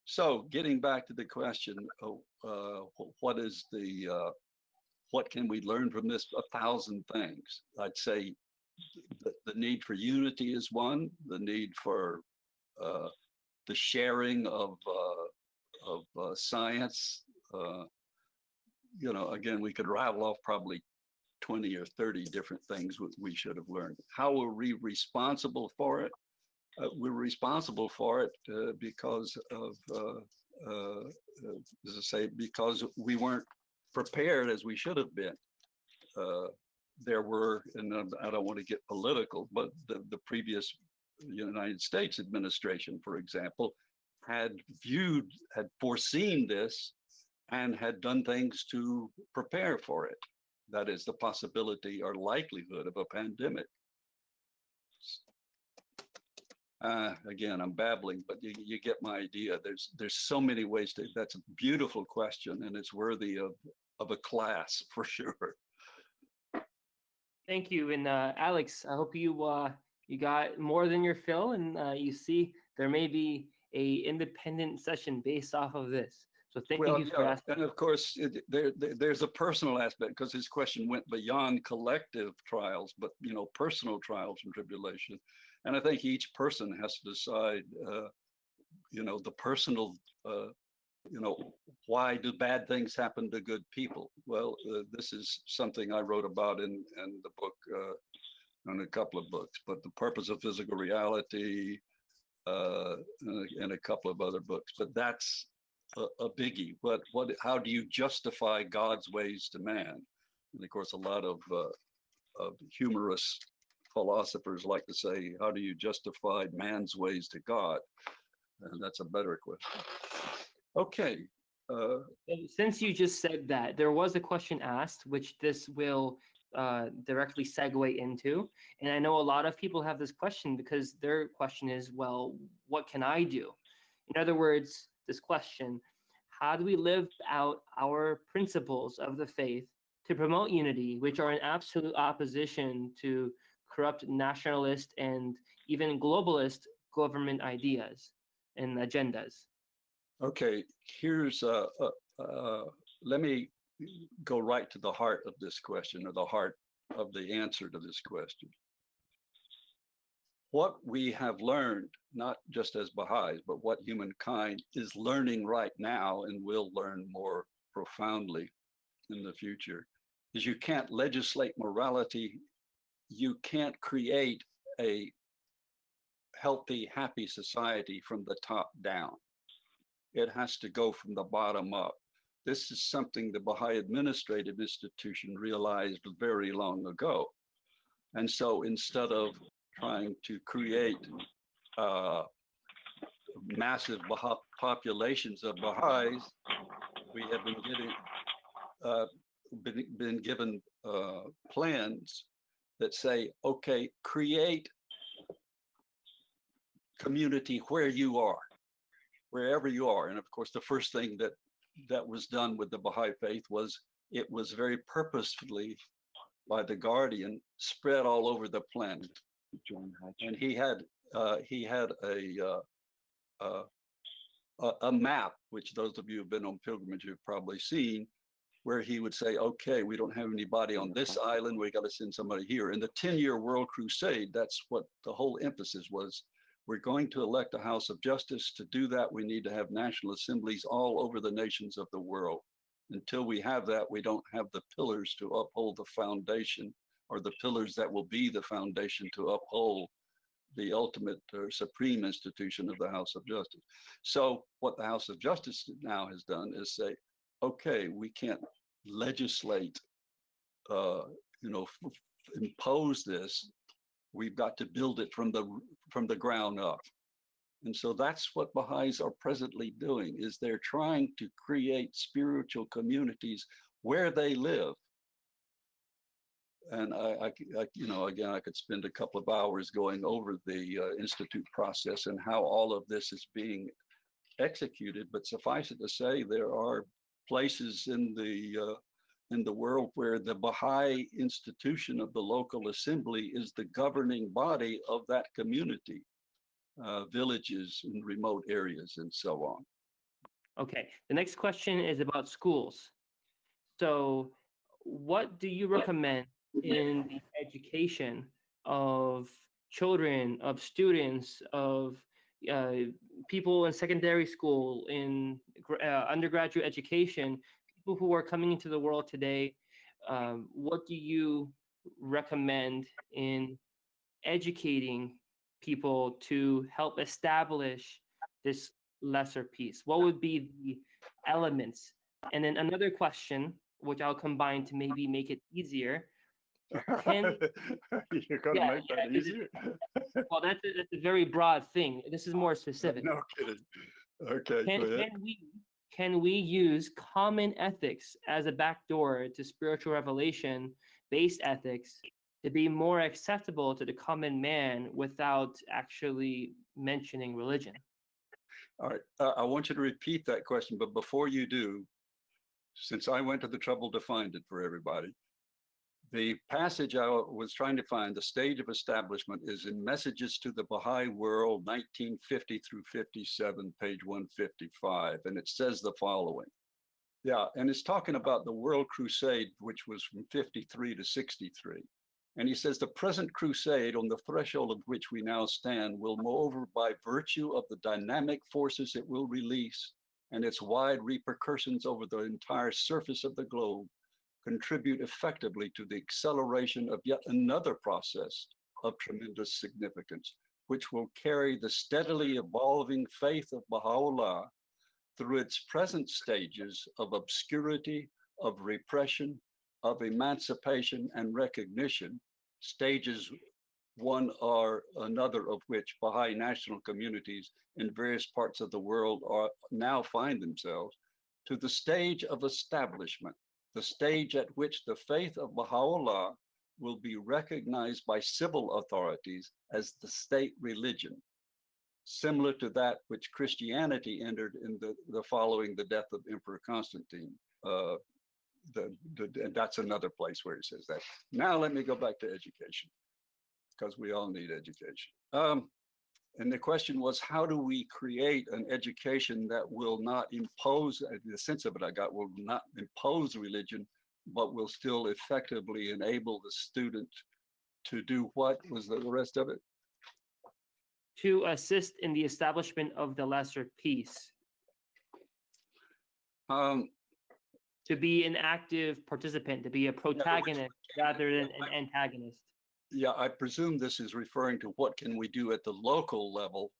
So getting back to the question, what can we learn from this? 1,000 things. I'd say the need for unity is one. The need for the sharing of science. Again, we could rattle off probably 20 or 30 different things we should have learned. How are we responsible for it? We're responsible for it because of, as I say, because we weren't prepared as we should have been. There were, and I don't want to get political, but the previous United States administration, for example, had foreseen this and had done things to prepare for it. That is the possibility or likelihood of a pandemic. Again, I'm babbling, but you get my idea. There's so many ways to. That's a beautiful question, and it's worthy of a class for sure. Thank you, and Alex, I hope you got more than your fill, and you see there may be a independent session based off of this. So thank you for asking. And of course, there's a personal aspect, because his question went beyond collective trials, but personal trials and tribulation. And I think each person has to decide, the personal, why do bad things happen to good people? Well, this is something I wrote about in the book, and a couple of books, but The Purpose of Physical Reality, and a couple of other books. But that's a biggie. How do you justify God's ways to man? And of course, a lot of humorous philosophers like to say, how do you justify man's ways to God? And that's a better question. Okay. Since you just said that, there was a question asked, which this will directly segue into. And I know a lot of people have this question because their question is, well, what can I do? In other words, this question, how do we live out our principles of the faith to promote unity, which are in absolute opposition to corrupt nationalist and even globalist government ideas and agendas? Okay, here's let me go right to the heart of this question, or the heart of the answer to this question. What we have learned, not just as Baha'is, but what humankind is learning right now and will learn more profoundly in the future, is you can't legislate morality. You can't create a healthy, happy society from the top down. It has to go from the bottom up. This is something the Baha'i Administrative Institution realized very long ago. And so instead of trying to create massive populations of Baha'is, we have been given plans that say, okay, create community where you are, wherever you are. And of course, the first thing that was done with the Baha'i faith was it was very purposefully, by the Guardian, spread all over the planet. And he had a map, which those of you who've been on pilgrimage have probably seen, where he would say, okay, we don't have anybody on this island, we got to send somebody here. In the 10-year World Crusade, that's what the whole emphasis was. We're going to elect a House of Justice. To do that, we need to have national assemblies all over the nations of the world. Until we have that, we don't have the pillars to uphold the foundation, or the pillars that will be the foundation to uphold the ultimate or supreme institution of the House of Justice. So what the House of Justice now has done is say, okay, we can't legislate, impose this. We've got to build it from the ground up. And so that's what Baha'is are presently doing, is they're trying to create spiritual communities where they live. And again, I could spend a couple of hours going over the Institute process and how all of this is being executed, but suffice it to say, there are places in the world where the Baha'i institution of the local assembly is the governing body of that community, villages in remote areas and so on. Okay, the next question is about schools. So what do you recommend in the education of children, of students, of people in secondary school, in undergraduate education, people who are coming into the world today? What do you recommend in educating people to help establish this lesser peace? What would be the elements? And then another question, which I'll combine to maybe make it easier. You're going to make that easier? Well, that's a very broad thing. This is more specific. No kidding. Okay, can we use common ethics as a backdoor to spiritual revelation-based ethics to be more acceptable to the common man without actually mentioning religion? All right, I want you to repeat that question, but before you do, since I went to the trouble to find it for everybody, the passage I was trying to find, the stage of establishment, is in Messages to the Baha'i World, 1950 through 57, page 155, and it says the following. Yeah, and it's talking about the World Crusade, which was from 53 to 63. And he says, the present crusade, on the threshold of which we now stand, will moreover, by virtue of the dynamic forces it will release and its wide repercussions over the entire surface of the globe, contribute effectively to the acceleration of yet another process of tremendous significance, which will carry the steadily evolving faith of Baha'u'llah through its present stages of obscurity, of repression, of emancipation and recognition, stages one or another of which Baha'i national communities in various parts of the world are now find themselves, to the stage of establishment, the stage at which the faith of Baha'u'llah will be recognized by civil authorities as the state religion, similar to that which Christianity entered in the following the death of Emperor Constantine. And that's another place where he says that. Now let me go back to education, because we all need education. And the question was, how do we create an education that will not impose, the sense of it I got, will not impose religion, but will still effectively enable the student to do what was the rest of it? To assist in the establishment of the lesser peace. To be an active participant, to be a protagonist rather than an antagonist. Yeah, I presume this is referring to what can we do at the local level.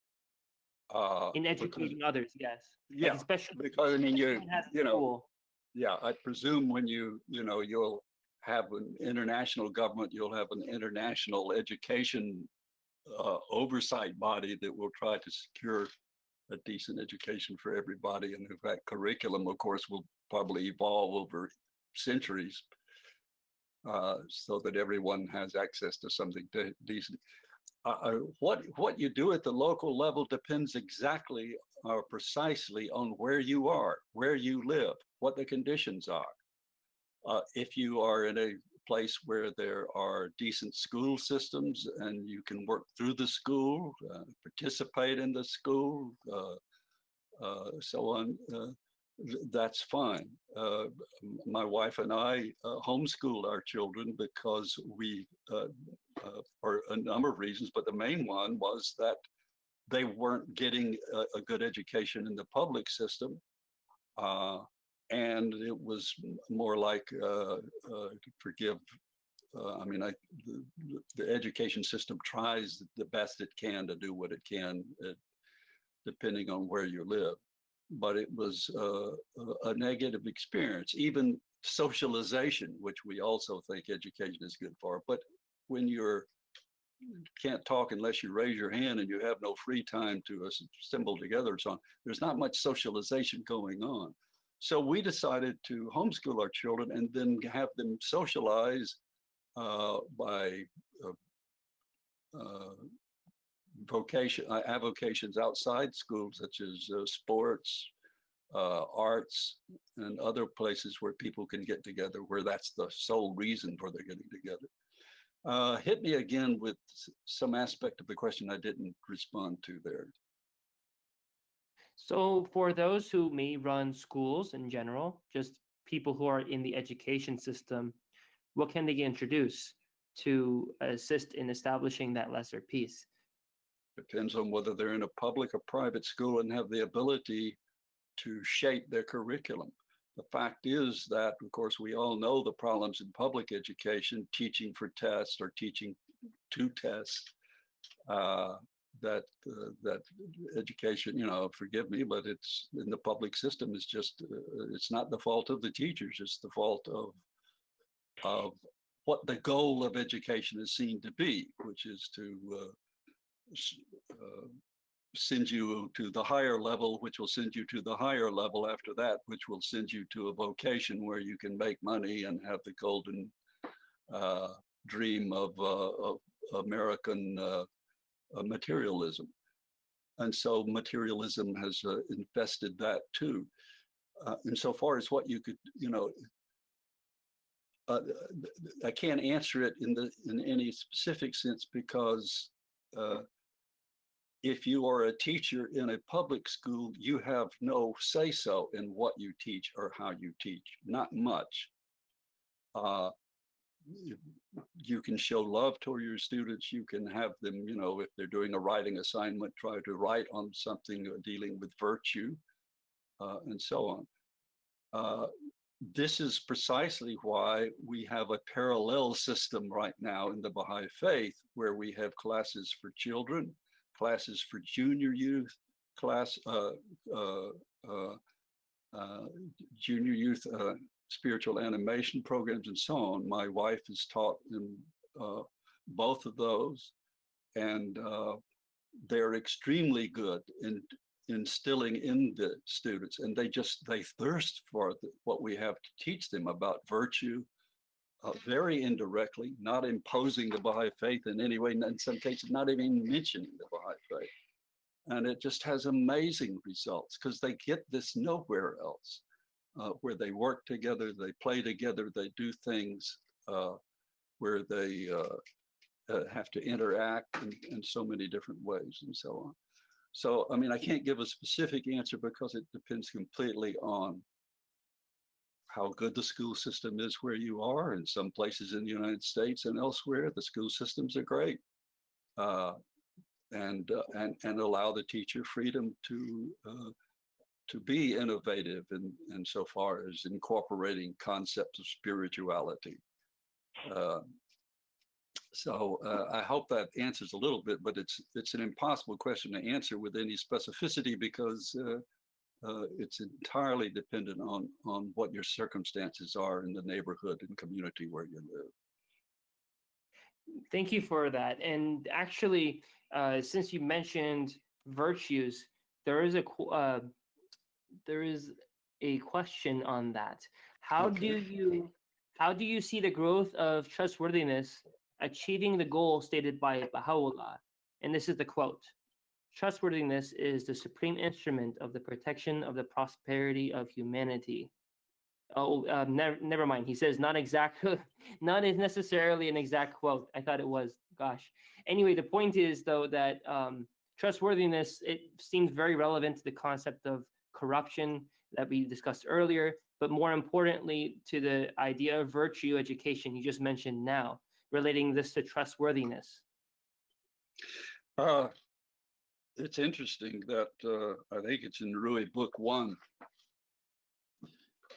In educating others, yes. Yeah, like especially because I mean, you know, school. yeah, I presume when you'll have an international government, you'll have an international education oversight body that will try to secure a decent education for everybody. And in fact, curriculum, of course, will probably evolve over centuries so that everyone has access to something decent. What you do at the local level depends exactly or precisely on where you are, where you live, what the conditions are. If you are in a place where there are decent school systems and you can work through the school, participate in the school, so on, that's fine. My wife and I homeschooled our children because we, for a number of reasons, but the main one was that they weren't getting a good education in the public system. And it was more like, forgive, I mean, the education system tries the best it can to do what it can, depending on where you live. But it was a negative experience, even socialization, which we also think education is good for. But when you can't talk unless you raise your hand and you have no free time to assemble together and so on, there's not much socialization going on. So we decided to homeschool our children and then have them socialize by avocations outside school, such as sports, arts, and other places where people can get together, where that's the sole reason for their getting together. Hit me again with some aspect of the question I didn't respond to there. So for those who may run schools in general, just people who are in the education system, what can they introduce to assist in establishing that lesser peace? Depends on whether they're in a public or private school and have the ability to shape their curriculum. The fact is that, of course, we all know the problems in public education, teaching for tests or teaching to test, that education, forgive me, but it's in the public system is just, it's not the fault of the teachers, it's the fault of what the goal of education is seen to be, which is to send you to the higher level, which will send you to the higher level after that, which will send you to a vocation where you can make money and have the golden dream of American materialism. And so materialism has infested that too. Insofar as what you could, I can't answer it in any specific sense, because if you are a teacher in a public school, you have no say-so in what you teach or how you teach, not much. You can show love toward your students. You can have them, if they're doing a writing assignment, try to write on something dealing with virtue, and so on. this is precisely why we have a parallel system right now in the Baha'i faith, where we have classes for children, classes for junior youth, class uh, uh, junior youth spiritual animation programs, and so on. My wife is taught in both of those, and they're extremely good in instilling in the students, and they thirst for what we have to teach them about virtue, very indirectly, not imposing the Baha'i faith in any way, and in some cases not even mentioning the Baha'i faith. And it just has amazing results because they get this nowhere else, where they work together, they play together, they do things where they have to interact in so many different ways and so on. So, I mean, I can't give a specific answer because it depends completely on how good the school system is where you are. In some places in the United States and elsewhere, the school systems are great, and allow the teacher freedom to be innovative in so far as incorporating concepts of spirituality. So I hope that answers a little bit, but it's an impossible question to answer with any specificity because it's entirely dependent on what your circumstances are in the neighborhood and community where you live. Thank you for that. And actually, since you mentioned virtues, there is a question on that. How Okay. do you see the growth of trustworthiness achieving the goal stated by Baha'u'llah? And this is the quote: "Trustworthiness is the supreme instrument of the protection of the prosperity of humanity." Oh, never mind. He says not exactly, not necessarily an exact quote. I thought it was. Gosh. Anyway, the point is though that trustworthiness, it seems very relevant to the concept of corruption that we discussed earlier, but more importantly to the idea of virtue education you just mentioned now, relating this to trustworthiness. It's interesting that I think it's in Rui Book 1.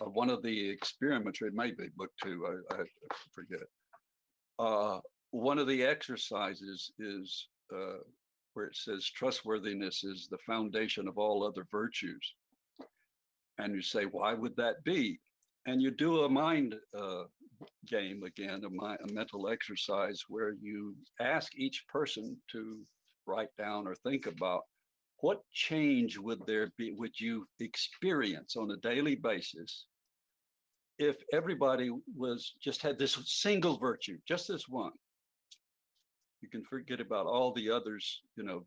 One of the experiments, or it might be Book 2, I forget. One of the exercises is where it says trustworthiness is the foundation of all other virtues. And you say, why would that be? And you do a mind game again, a mental exercise where you ask each person to write down or think about what change would you experience on a daily basis if everybody just had this single virtue, just this one. You can forget about all the others,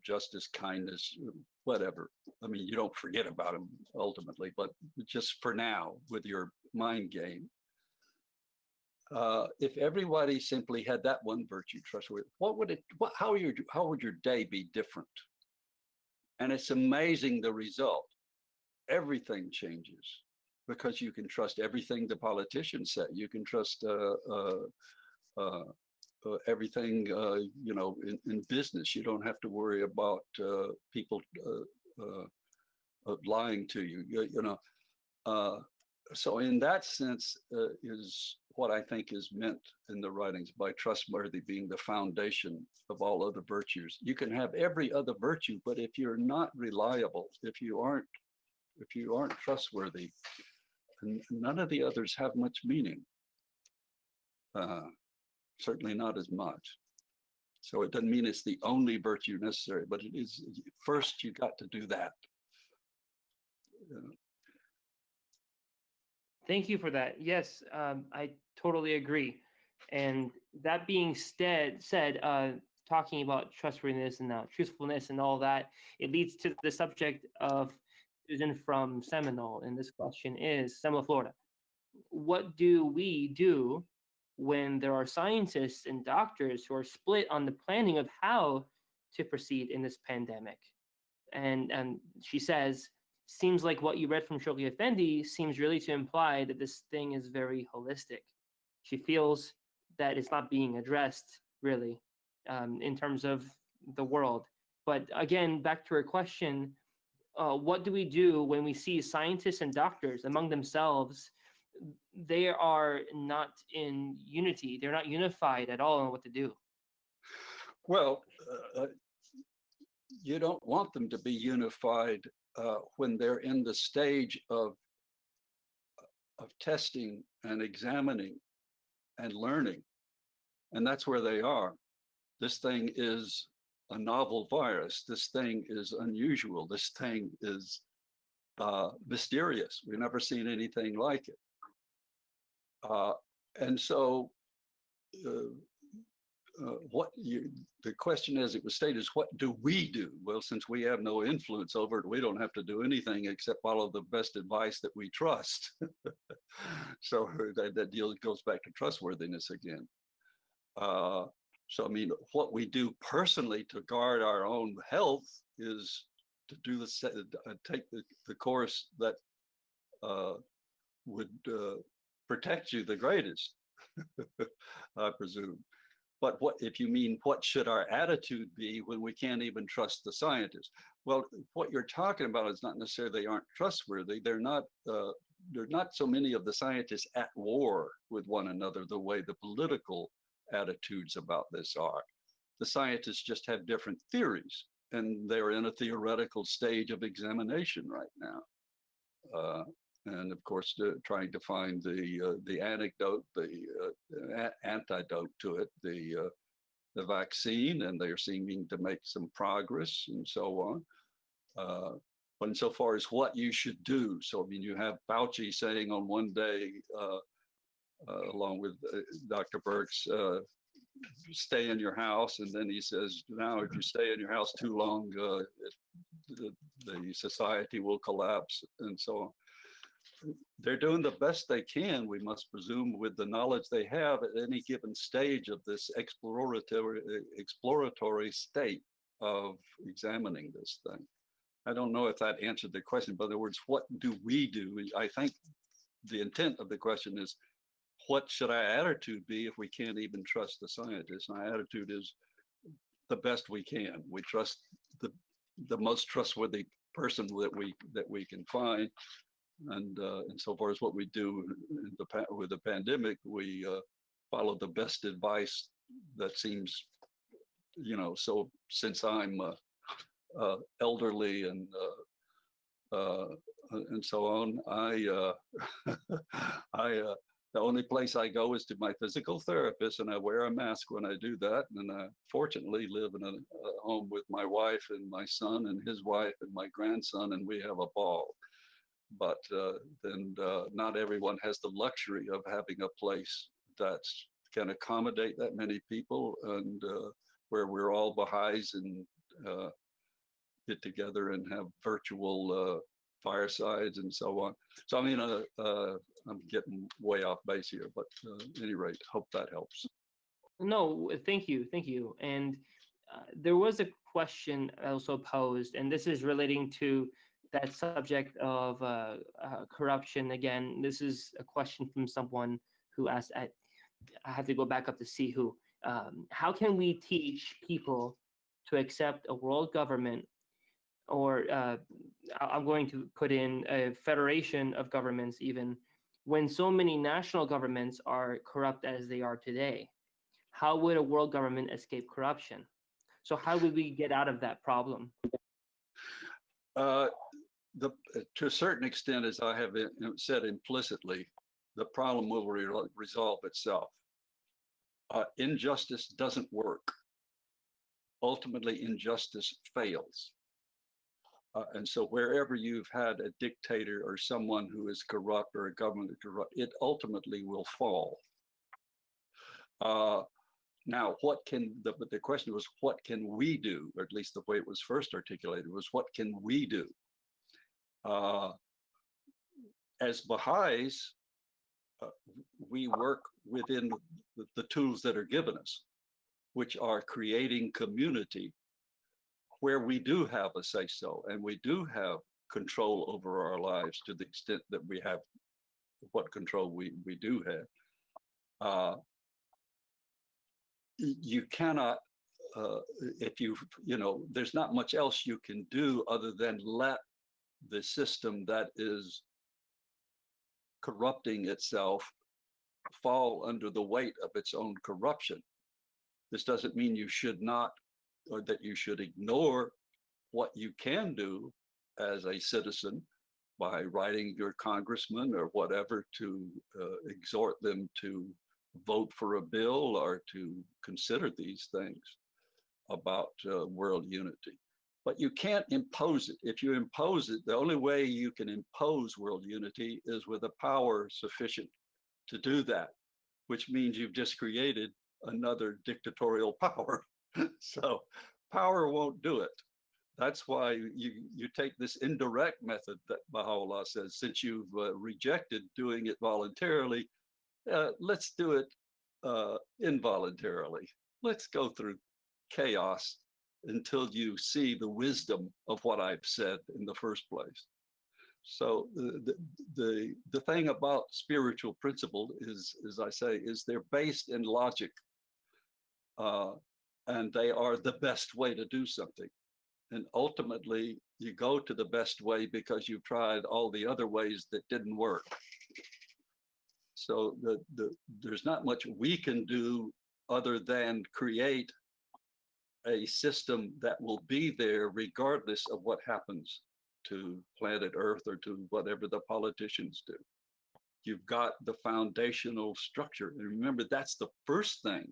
justice, kindness, whatever. I mean, you don't forget about them ultimately, but just for now with your mind game. If everybody simply had that one virtue, trustworthy, how would your day be different? And it's amazing the result. Everything changes because you can trust everything the politicians say. You can trust everything, in business. You don't have to worry about people lying to you. So in that sense is what I think is meant in the writings by trustworthy being the foundation of all other virtues. You can have every other virtue, but if you're not reliable, if you aren't trustworthy, none of the others have much meaning. Certainly not as much. So it doesn't mean it's the only virtue necessary, but it is. First, you got to do that. Thank you for that. Yes, I totally agree. And that being said, talking about trustworthiness and truthfulness and all that, it leads to the subject of Susan from Seminole. And this question is, Seminole, Florida. What do we do when there are scientists and doctors who are split on the planning of how to proceed in this pandemic? And she says, seems like what you read from Shoghi Effendi seems really to imply that this thing is very holistic. She feels that it's not being addressed really in terms of the world. But again, back to her question, what do we do when we see scientists and doctors among themselves they are not in unity. They're not unified at all on what to do. Well, you don't want them to be unified when they're in the stage of testing and examining and learning. And that's where they are. This thing is a novel virus. This thing is unusual. This thing is mysterious. We've never seen anything like it. And so the question, as it was stated, is what do we do? Well, since we have no influence over it, we don't have to do anything except follow the best advice that we trust. So that deal goes back to trustworthiness again. So I mean, what we do personally to guard our own health is to do take the course that would protect you the greatest, I presume. But what if you mean what should our attitude be when we can't even trust the scientists? Well, what you're talking about is not necessarily they aren't trustworthy. They're not. There are not so many of the scientists at war with one another the way the political attitudes about this are. The scientists just have different theories, and they're in a theoretical stage of examination right now. And of course, trying to find the anecdote, the antidote to it, the vaccine, and they're seeming to make some progress and so on. But insofar as what you should do, so I mean, you have Fauci saying on one day, along with Dr. Birx, stay in your house, and then he says, now if you stay in your house too long, the society will collapse, and so on. They're doing the best they can, we must presume, with the knowledge they have at any given stage of this exploratory state of examining this thing. I don't know if that answered the question, but in other words, what do we do? I think the intent of the question is, what should our attitude be if we can't even trust the scientists? My attitude is the best we can. We trust the most trustworthy person that we can find. And so far as what we do with the pandemic, we follow the best advice that seems, so since I'm elderly and so on, the only place I go is to my physical therapist, and I wear a mask when I do that. And I fortunately live in a home with my wife and my son and his wife and my grandson, and we have a ball. But then not everyone has the luxury of having a place that can accommodate that many people, and where we're all Baha'is and get together and have virtual firesides and so on. So I mean, I'm getting way off base here, but at any rate, hope that helps. No, thank you. And there was a question also posed, and this is relating to that subject of corruption. Again, this is a question from someone who asked, I have to go back up to see who. How can we teach people to accept a world government, or I'm going to put in a federation of governments even, when so many national governments are corrupt as they are today? How would a world government escape corruption? So how would we get out of that problem? To a certain extent, as I have said implicitly, the problem will resolve itself. Injustice doesn't work. Ultimately, injustice fails. And so wherever you've had a dictator or someone who is corrupt or a government is corrupt, it ultimately will fall. Now, the question was, what can we do? Or at least the way it was first articulated was, what can we do? As Baha'is, we work within the tools that are given us, which are creating community where we do have a say-so, and we do have control over our lives to the extent that we have what control we do have. You cannot, there's not much else you can do other than let the system that is corrupting itself fall under the weight of its own corruption. This doesn't mean you should not, or that you should ignore what you can do as a citizen by writing your congressman or whatever to exhort them to vote for a bill or to consider these things about world unity. But you can't impose it. If you impose it, the only way you can impose world unity is with a power sufficient to do that, which means you've just created another dictatorial power. So power won't do it. That's why you take this indirect method that Baha'u'llah says, since you've rejected doing it voluntarily, let's do it involuntarily. Let's go through chaos until you see the wisdom of what I've said in the first place. So the thing about spiritual principle is, as I say, is they're based in logic, and they are the best way to do something. And ultimately, you go to the best way because you've tried all the other ways that didn't work. So there's not much we can do other than create a system that will be there regardless of what happens to planet Earth or to whatever the politicians do. You've got the foundational structure. And remember, that's the first thing.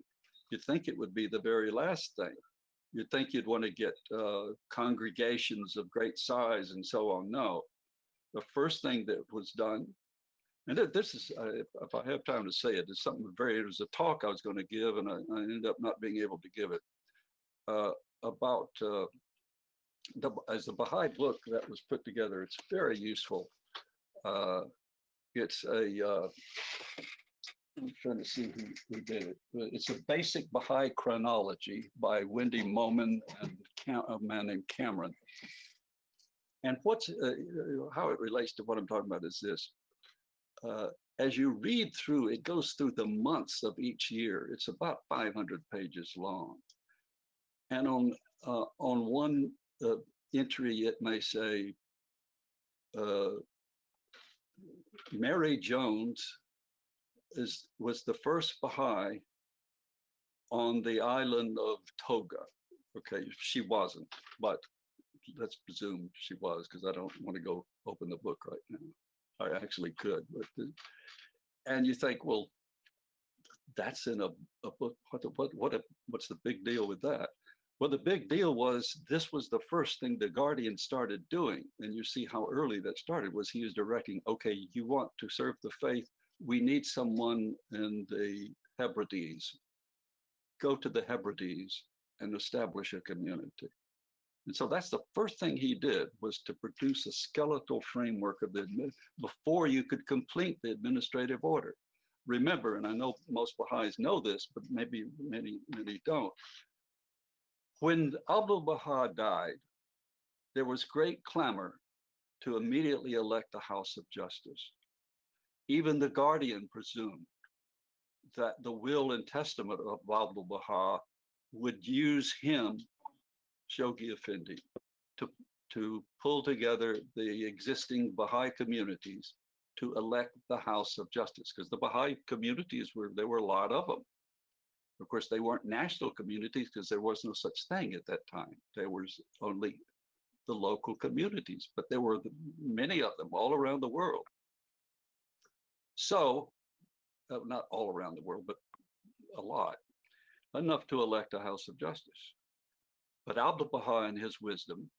You'd think it would be the very last thing. You'd think you'd want to get congregations of great size and so on. No, the first thing that was done, and this is, if I have time to say it, it's something very, it was a talk I was going to give, and I ended up not being able to give it, about as a Baha'i book that was put together. It's very useful. It's a, I'm trying to see who did it. It's a basic Baha'i chronology by Wendy Moman and a man named Cameron. And what's how it relates to what I'm talking about is this. As you read through, it goes through the months of each year. It's about 500 pages long. And on one entry, it may say, Mary Jones was the first Baha'i on the island of Toga. Okay, she wasn't, but let's presume she was, because I don't want to go open the book right now. I actually could, but and you think, well, that's in a book. What's the big deal with that? Well, the big deal was this was the first thing the Guardian started doing, and you see how early that started. Was he was directing, okay, you want to serve the faith, we need someone in the Hebrides. Go to the Hebrides and establish a community. And so that's the first thing he did, was to produce a skeletal framework of before you could complete the administrative order. Remember, and I know most Baha'is know this, but maybe many don't. When Abdu'l-Baha died, there was great clamor to immediately elect a House of Justice. Even the Guardian presumed that the will and testament of Abdu'l-Baha would use him, Shoghi Effendi, to pull together the existing Baha'i communities to elect the House of Justice, because the Baha'i communities there were a lot of them. Of course, they weren't national communities because there was no such thing at that time. There was only the local communities, but there were many of them all around the world. So, not all around the world, but a lot, enough to elect a House of Justice. But Abdu'l-Baha, in his wisdom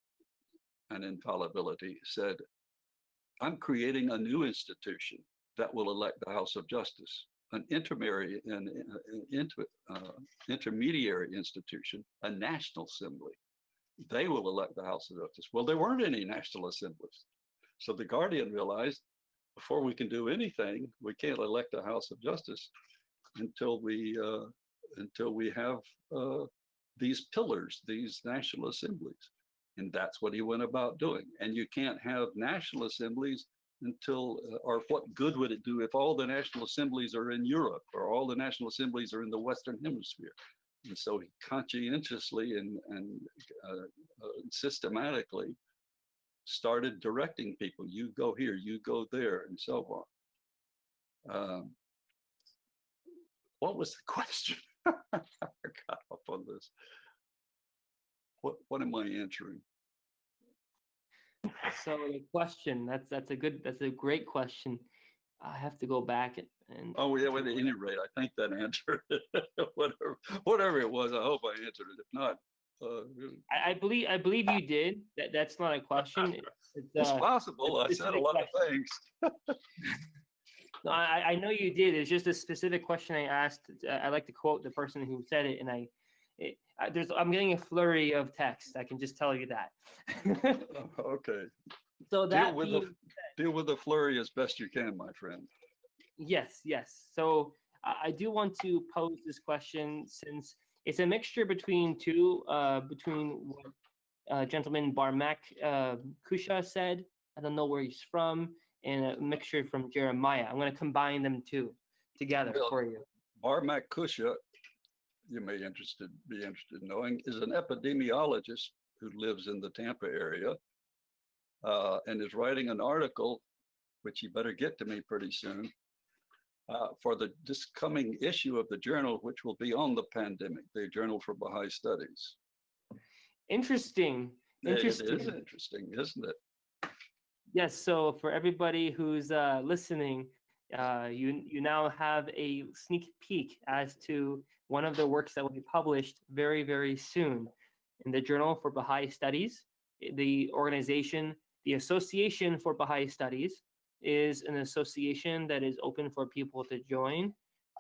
and infallibility, said, I'm creating a new institution that will elect the House of Justice, an intermediary institution, a national assembly. They will elect the House of Justice. Well, there weren't any national assemblies. So the Guardian realized, before we can do anything, we can't elect a House of Justice until we have these pillars, these national assemblies. And that's what he went about doing. And you can't have national assemblies until, or what good would it do if all the national assemblies are in Europe, or all the national assemblies are in the Western Hemisphere? And so he conscientiously and systematically started directing people. You go here, you go there, and so on. Um, what was the question? I got off on this. What am I answering? So the question, that's a great question. I have to go back and Oh yeah, well, at any rate, I think that answered it. Whatever it was, I hope I answered it. If not, I believe you did. That's not a question. it's possible. I said a specific lot of question. things. No, I know you did. It's just a specific question I asked. I like to quote the person who said it, and I'm getting a flurry of text. I can just tell you that. Okay. So that Deal with the flurry as best you can, my friend. yes, yes. So I do want to pose this question since it's a mixture between what gentleman Barmak Kusha said. I don't know where he's from, and a mixture from Jeremiah. I'm going to combine them two together Well, for you. Barmak Kusha, you may be interested in knowing, is an epidemiologist who lives in the Tampa area and is writing an article, which you better get to me pretty soon, for this coming issue of the journal, which will be on the pandemic, the Journal for Baha'i Studies. Interesting. Interesting. It is interesting, isn't it? Yes. So for everybody who's listening, you now have a sneak peek as to one of the works that will be published very, very soon in the Journal for Baha'i Studies. The organization, the Association for Baha'i Studies, is an association that is open for people to join.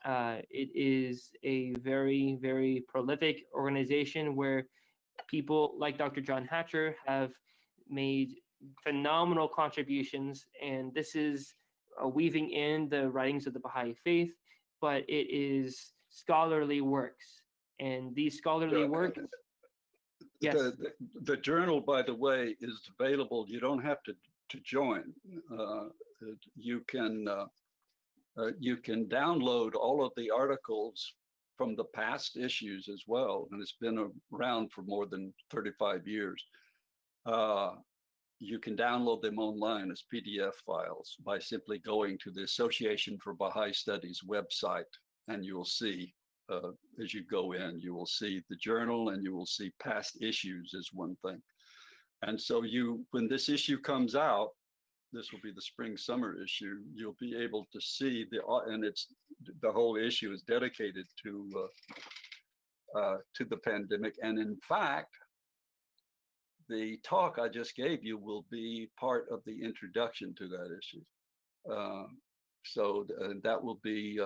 It is a very, very prolific organization where people like Dr. John Hatcher have made phenomenal contributions, and this is weaving in the writings of the Baha'i faith, but it is scholarly works, and these scholarly works. Yes. The journal, by the way, is available. You don't have to join. You can download all of the articles from the past issues as well, and it's been around for more than 35 years. You can download them online as PDF files by simply going to the Association for Baha'i Studies website, and you will see, as you go in, you will see the journal and you will see past issues as one thing. And so when this issue comes out, this will be the spring summer issue, you'll be able to see and the whole issue is dedicated to the pandemic. And in fact, the talk I just gave you will be part of the introduction to that issue. So that will be,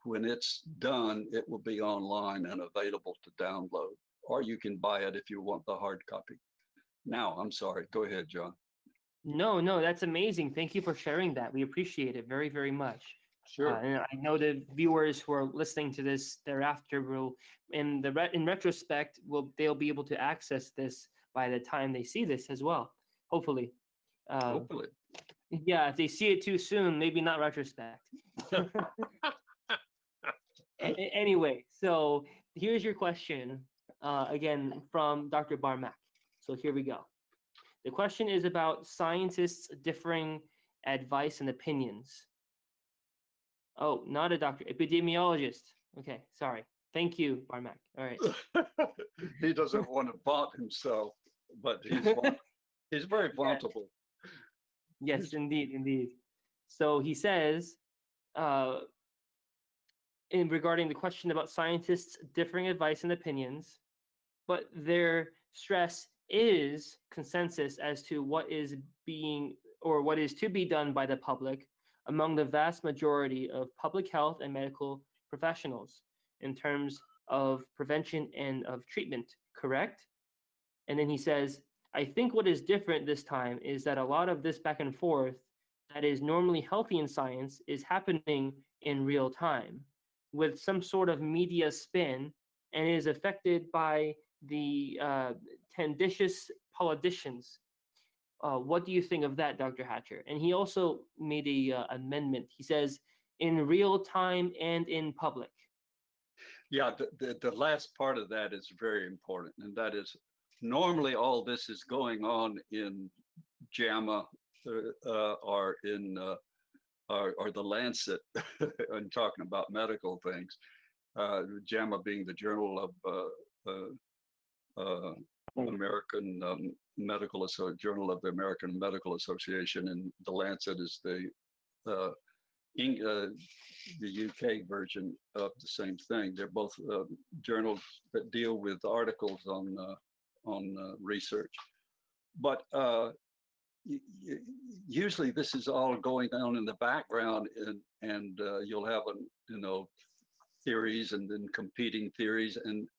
when it's done, it will be online and available to download, or you can buy it if you want the hard copy. Now, I'm sorry, go ahead, John. No, that's amazing. Thank you for sharing that. We appreciate it very, very much. Sure. And I know the viewers who are listening to this thereafter will, in retrospect, they'll be able to access this by the time they see this as well. Hopefully. Hopefully. Yeah, if they see it too soon, maybe not retrospect. Anyway, so here's your question, again, from Dr. Barmak. So here we go. The question is about scientists' differing advice and opinions. Oh, not a doctor, epidemiologist. Okay, sorry. Thank you, Barmak. All right. He doesn't want to vaunt himself, but he's very vauntable. Yes, indeed, indeed. So he says, in regarding the question about scientists' differing advice and opinions, but their stress is consensus as to what is being or what is to be done by the public among the vast majority of public health and medical professionals in terms of prevention and of treatment, correct? And then he says, I think what is different this time is that a lot of this back and forth that is normally healthy in science is happening in real time with some sort of media spin and is affected by the tendentious politicians. What do you think of that, Dr. Hatcher? And he also made a amendment. He says, in real time and in public. Yeah, the last part of that is very important, and that is normally all this is going on in JAMA or in or the Lancet, and talking about medical things. JAMA being the Journal of American Journal of the American Medical Association, and the Lancet is uh, the UK version of the same thing. They're both journals that deal with articles on research, but usually this is all going on in the background, and you'll have theories and then competing theories. And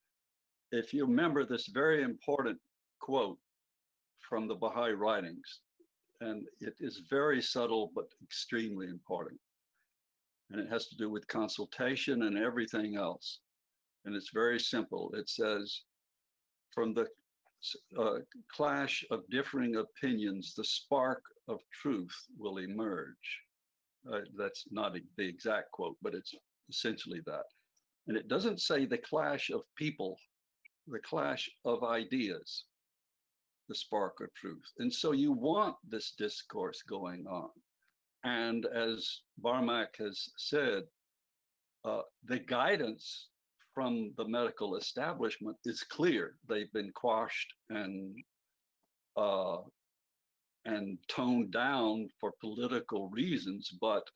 if you remember this very important quote from the Baha'i Writings, and it is very subtle but extremely important, and it has to do with consultation and everything else. And it's very simple. It says, from the clash of differing opinions, the spark of truth will emerge. That's not the exact quote, but it's essentially that. And it doesn't say the clash of people, the clash of ideas, the spark of truth. And so you want this discourse going on. And as Barmak has said, the guidance from the medical establishment is clear. They've been quashed and toned down for political reasons, but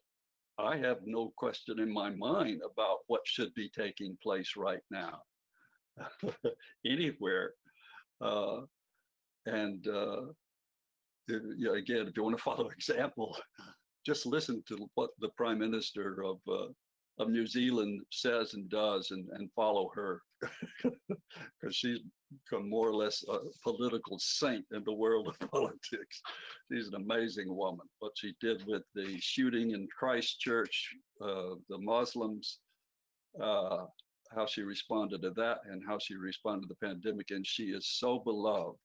I have no question in my mind about what should be taking place right now, anywhere. And yeah, again, if you want to follow example, just listen to what the Prime Minister of New Zealand says and does, and follow her, because she's become more or less a political saint in the world of politics. She's an amazing woman. What she did with the shooting in Christchurch, the Muslims, how she responded to that, and how she responded to the pandemic, and she is so beloved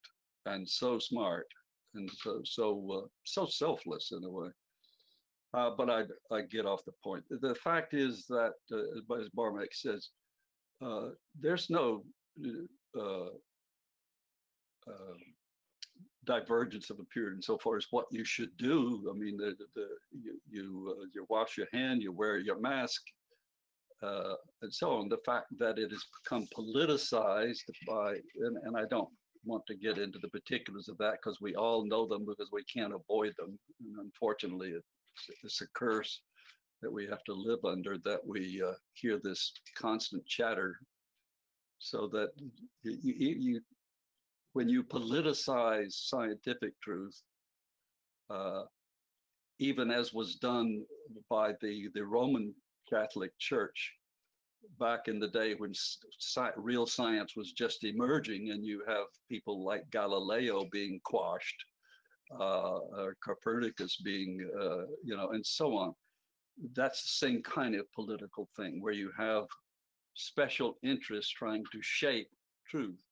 and so smart and so selfless in a way. But I get off the point. The fact is that, as Barmak says, there's no divergence of opinion so far as what you should do. I mean, you wash your hand, you wear your mask, and so on. The fact that it has become politicized by, and I don't want to get into the particulars of that, because we all know them, because we can't avoid them. And unfortunately, it's a curse that we have to live under, that we hear this constant chatter, so that when you politicize scientific truth, even as was done by the Roman Catholic Church back in the day when real science was just emerging, and you have people like Galileo being quashed, or Copernicus being, and so on. That's the same kind of political thing, where you have special interests trying to shape truth.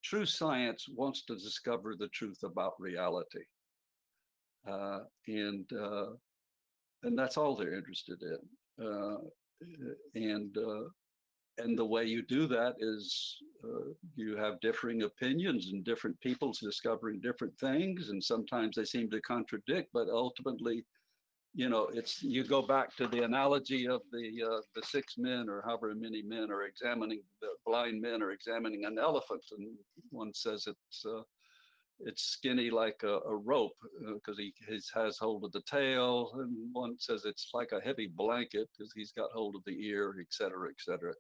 True science wants to discover the truth about reality, and that's all they're interested in. And the way you do that is you have differing opinions, and different peoples discovering different things, and sometimes they seem to contradict, but ultimately, you go back to the analogy of the 6 men, or however many men are examining, the blind men are examining an elephant, and one says it's skinny like a rope because he has hold of the tail, and one says it's like a heavy blanket because he's got hold of the ear, et cetera, et cetera.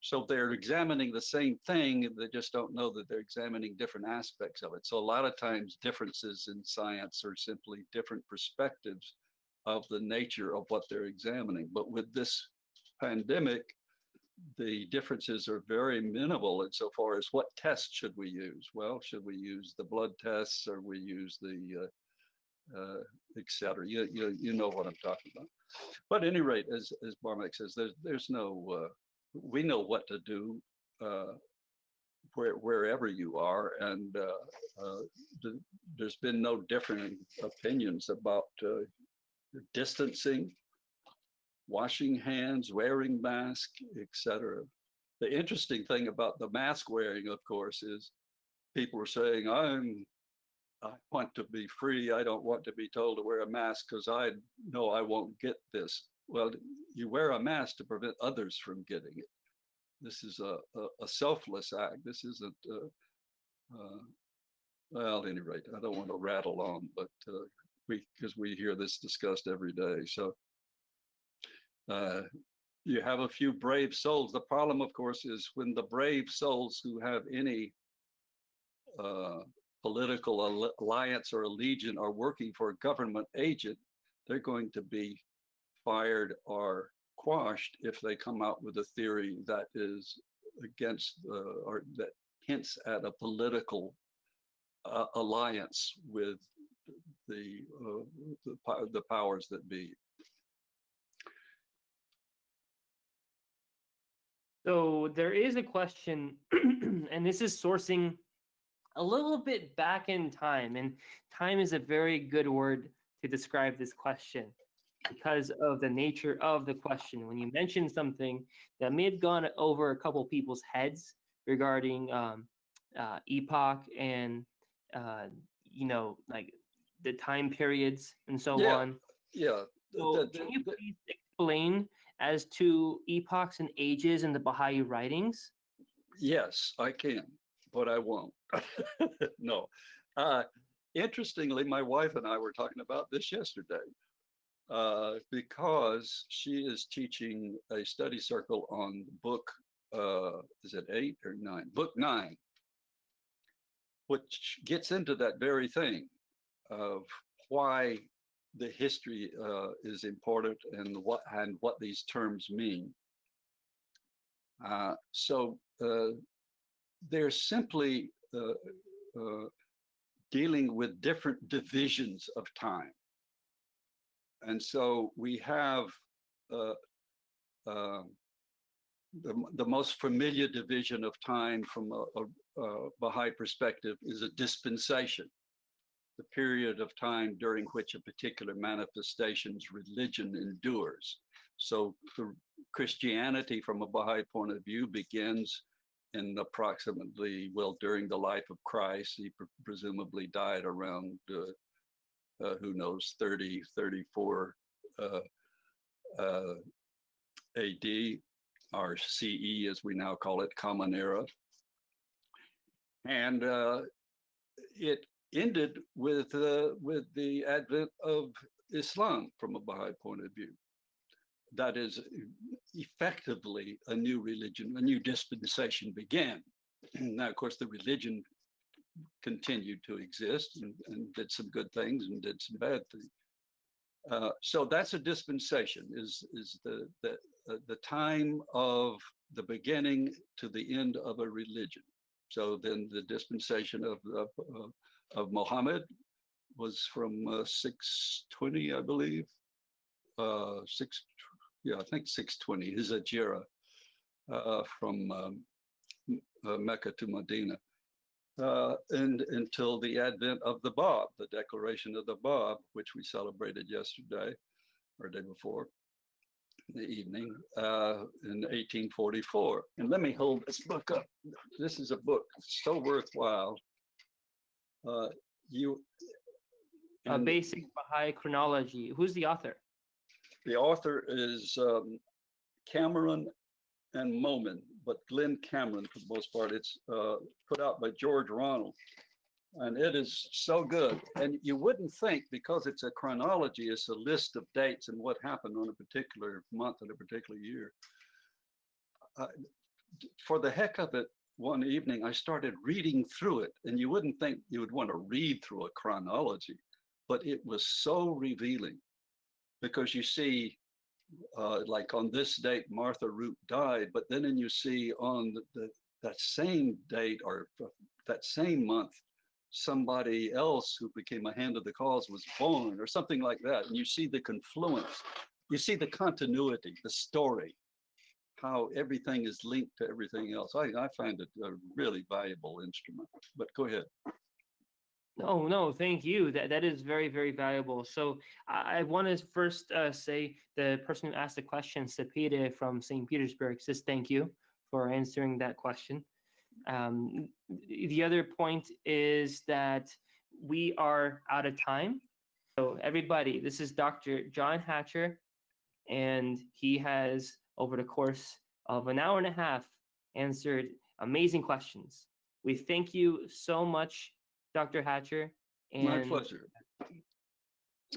So they're examining the same thing, they just don't know that they're examining different aspects of it. So a lot of times differences in science are simply different perspectives of the nature of what they're examining. But with this pandemic, the differences are very minimal insofar as what test should we use? Well, should we use the blood tests, or we use the et cetera? You know what I'm talking about. But at any rate, as Barmak says, there's no, we know what to do wherever you are, and there's been no differing opinions about distancing, washing hands, wearing mask, etc. The interesting thing about the mask wearing, of course, is people are saying, I want to be free. I don't want to be told to wear a mask because I know I won't get this. Well, you wear a mask to prevent others from getting it. This is a selfless act. This isn't, well, at any rate, I don't want to rattle on, but because we hear this discussed every day. So you have a few brave souls. The problem, of course, is when the brave souls who have any political alliance or allegiance are working for a government agent, they're going to be fired or quashed if they come out with a theory that is against or that hints at a political alliance with the powers that be. So there is a question, and this is sourcing a little bit back in time, and time is a very good word to describe this question because of the nature of the question. When you mention something that may have gone over a couple people's heads regarding epoch and like the time periods and so on. Yeah. So can you please explain as to epochs and ages in the Baha'i writings? Yes, I can, but I won't. No. Interestingly, my wife and I were talking about this yesterday because she is teaching a study circle on book, is it 8 or 9? Book 9, which gets into that very thing of why the history is important and what these terms mean. So they're simply dealing with different divisions of time. And so we have the most familiar division of time from a Baha'i perspective is a dispensation, the period of time during which a particular manifestation's religion endures. So the Christianity from a Baha'i point of view begins in approximately, well, during the life of Christ. He presumably died around, who knows, 30, 34 AD, or CE as we now call it, Common Era. And it ended with the advent of Islam from a Baha'i point of view. That is effectively a new religion, a new dispensation began. Now, of course, the religion continued to exist and did some good things and did some bad things. So that's a dispensation, is the time of the beginning to the end of a religion. So then the dispensation of Muhammad was from 620, I believe. I think 620, his Hijra from Mecca to Medina, and until the advent of the Bab, the declaration of the Bab, which we celebrated yesterday or day before in the evening, in 1844. And let me hold this book up. This is a book so worthwhile. A basic Baha'i chronology. Who's the author? The author is Cameron and Momin, but Glenn Cameron for the most part. It's put out by George Ronald, and it is so good. And you wouldn't think, because it's a chronology, it's a list of dates and what happened on a particular month in a particular year. For the heck of it, one evening I started reading through it, and you wouldn't think you would want to read through a chronology, but it was so revealing. Because you see, like on this date, Martha Root died, but then you see on that same date or that same month, somebody else who became a hand of the cause was born or something like that. And you see the confluence, you see the continuity, the story, how everything is linked to everything else. I find it a really valuable instrument, but go ahead. No, thank you. That is very, very valuable. So I want to first say the person who asked the question, Sapide from St. Petersburg, says thank you for answering that question. The other point is that we are out of time. So everybody, this is Dr. John Hatcher, and he has, over the course of an hour and a half, answered amazing questions. We thank you so much, Dr. Hatcher. My And pleasure.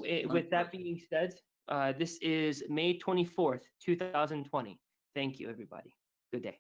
My with that pleasure. being said, this is May 24th, 2020. Thank you, everybody. Good day.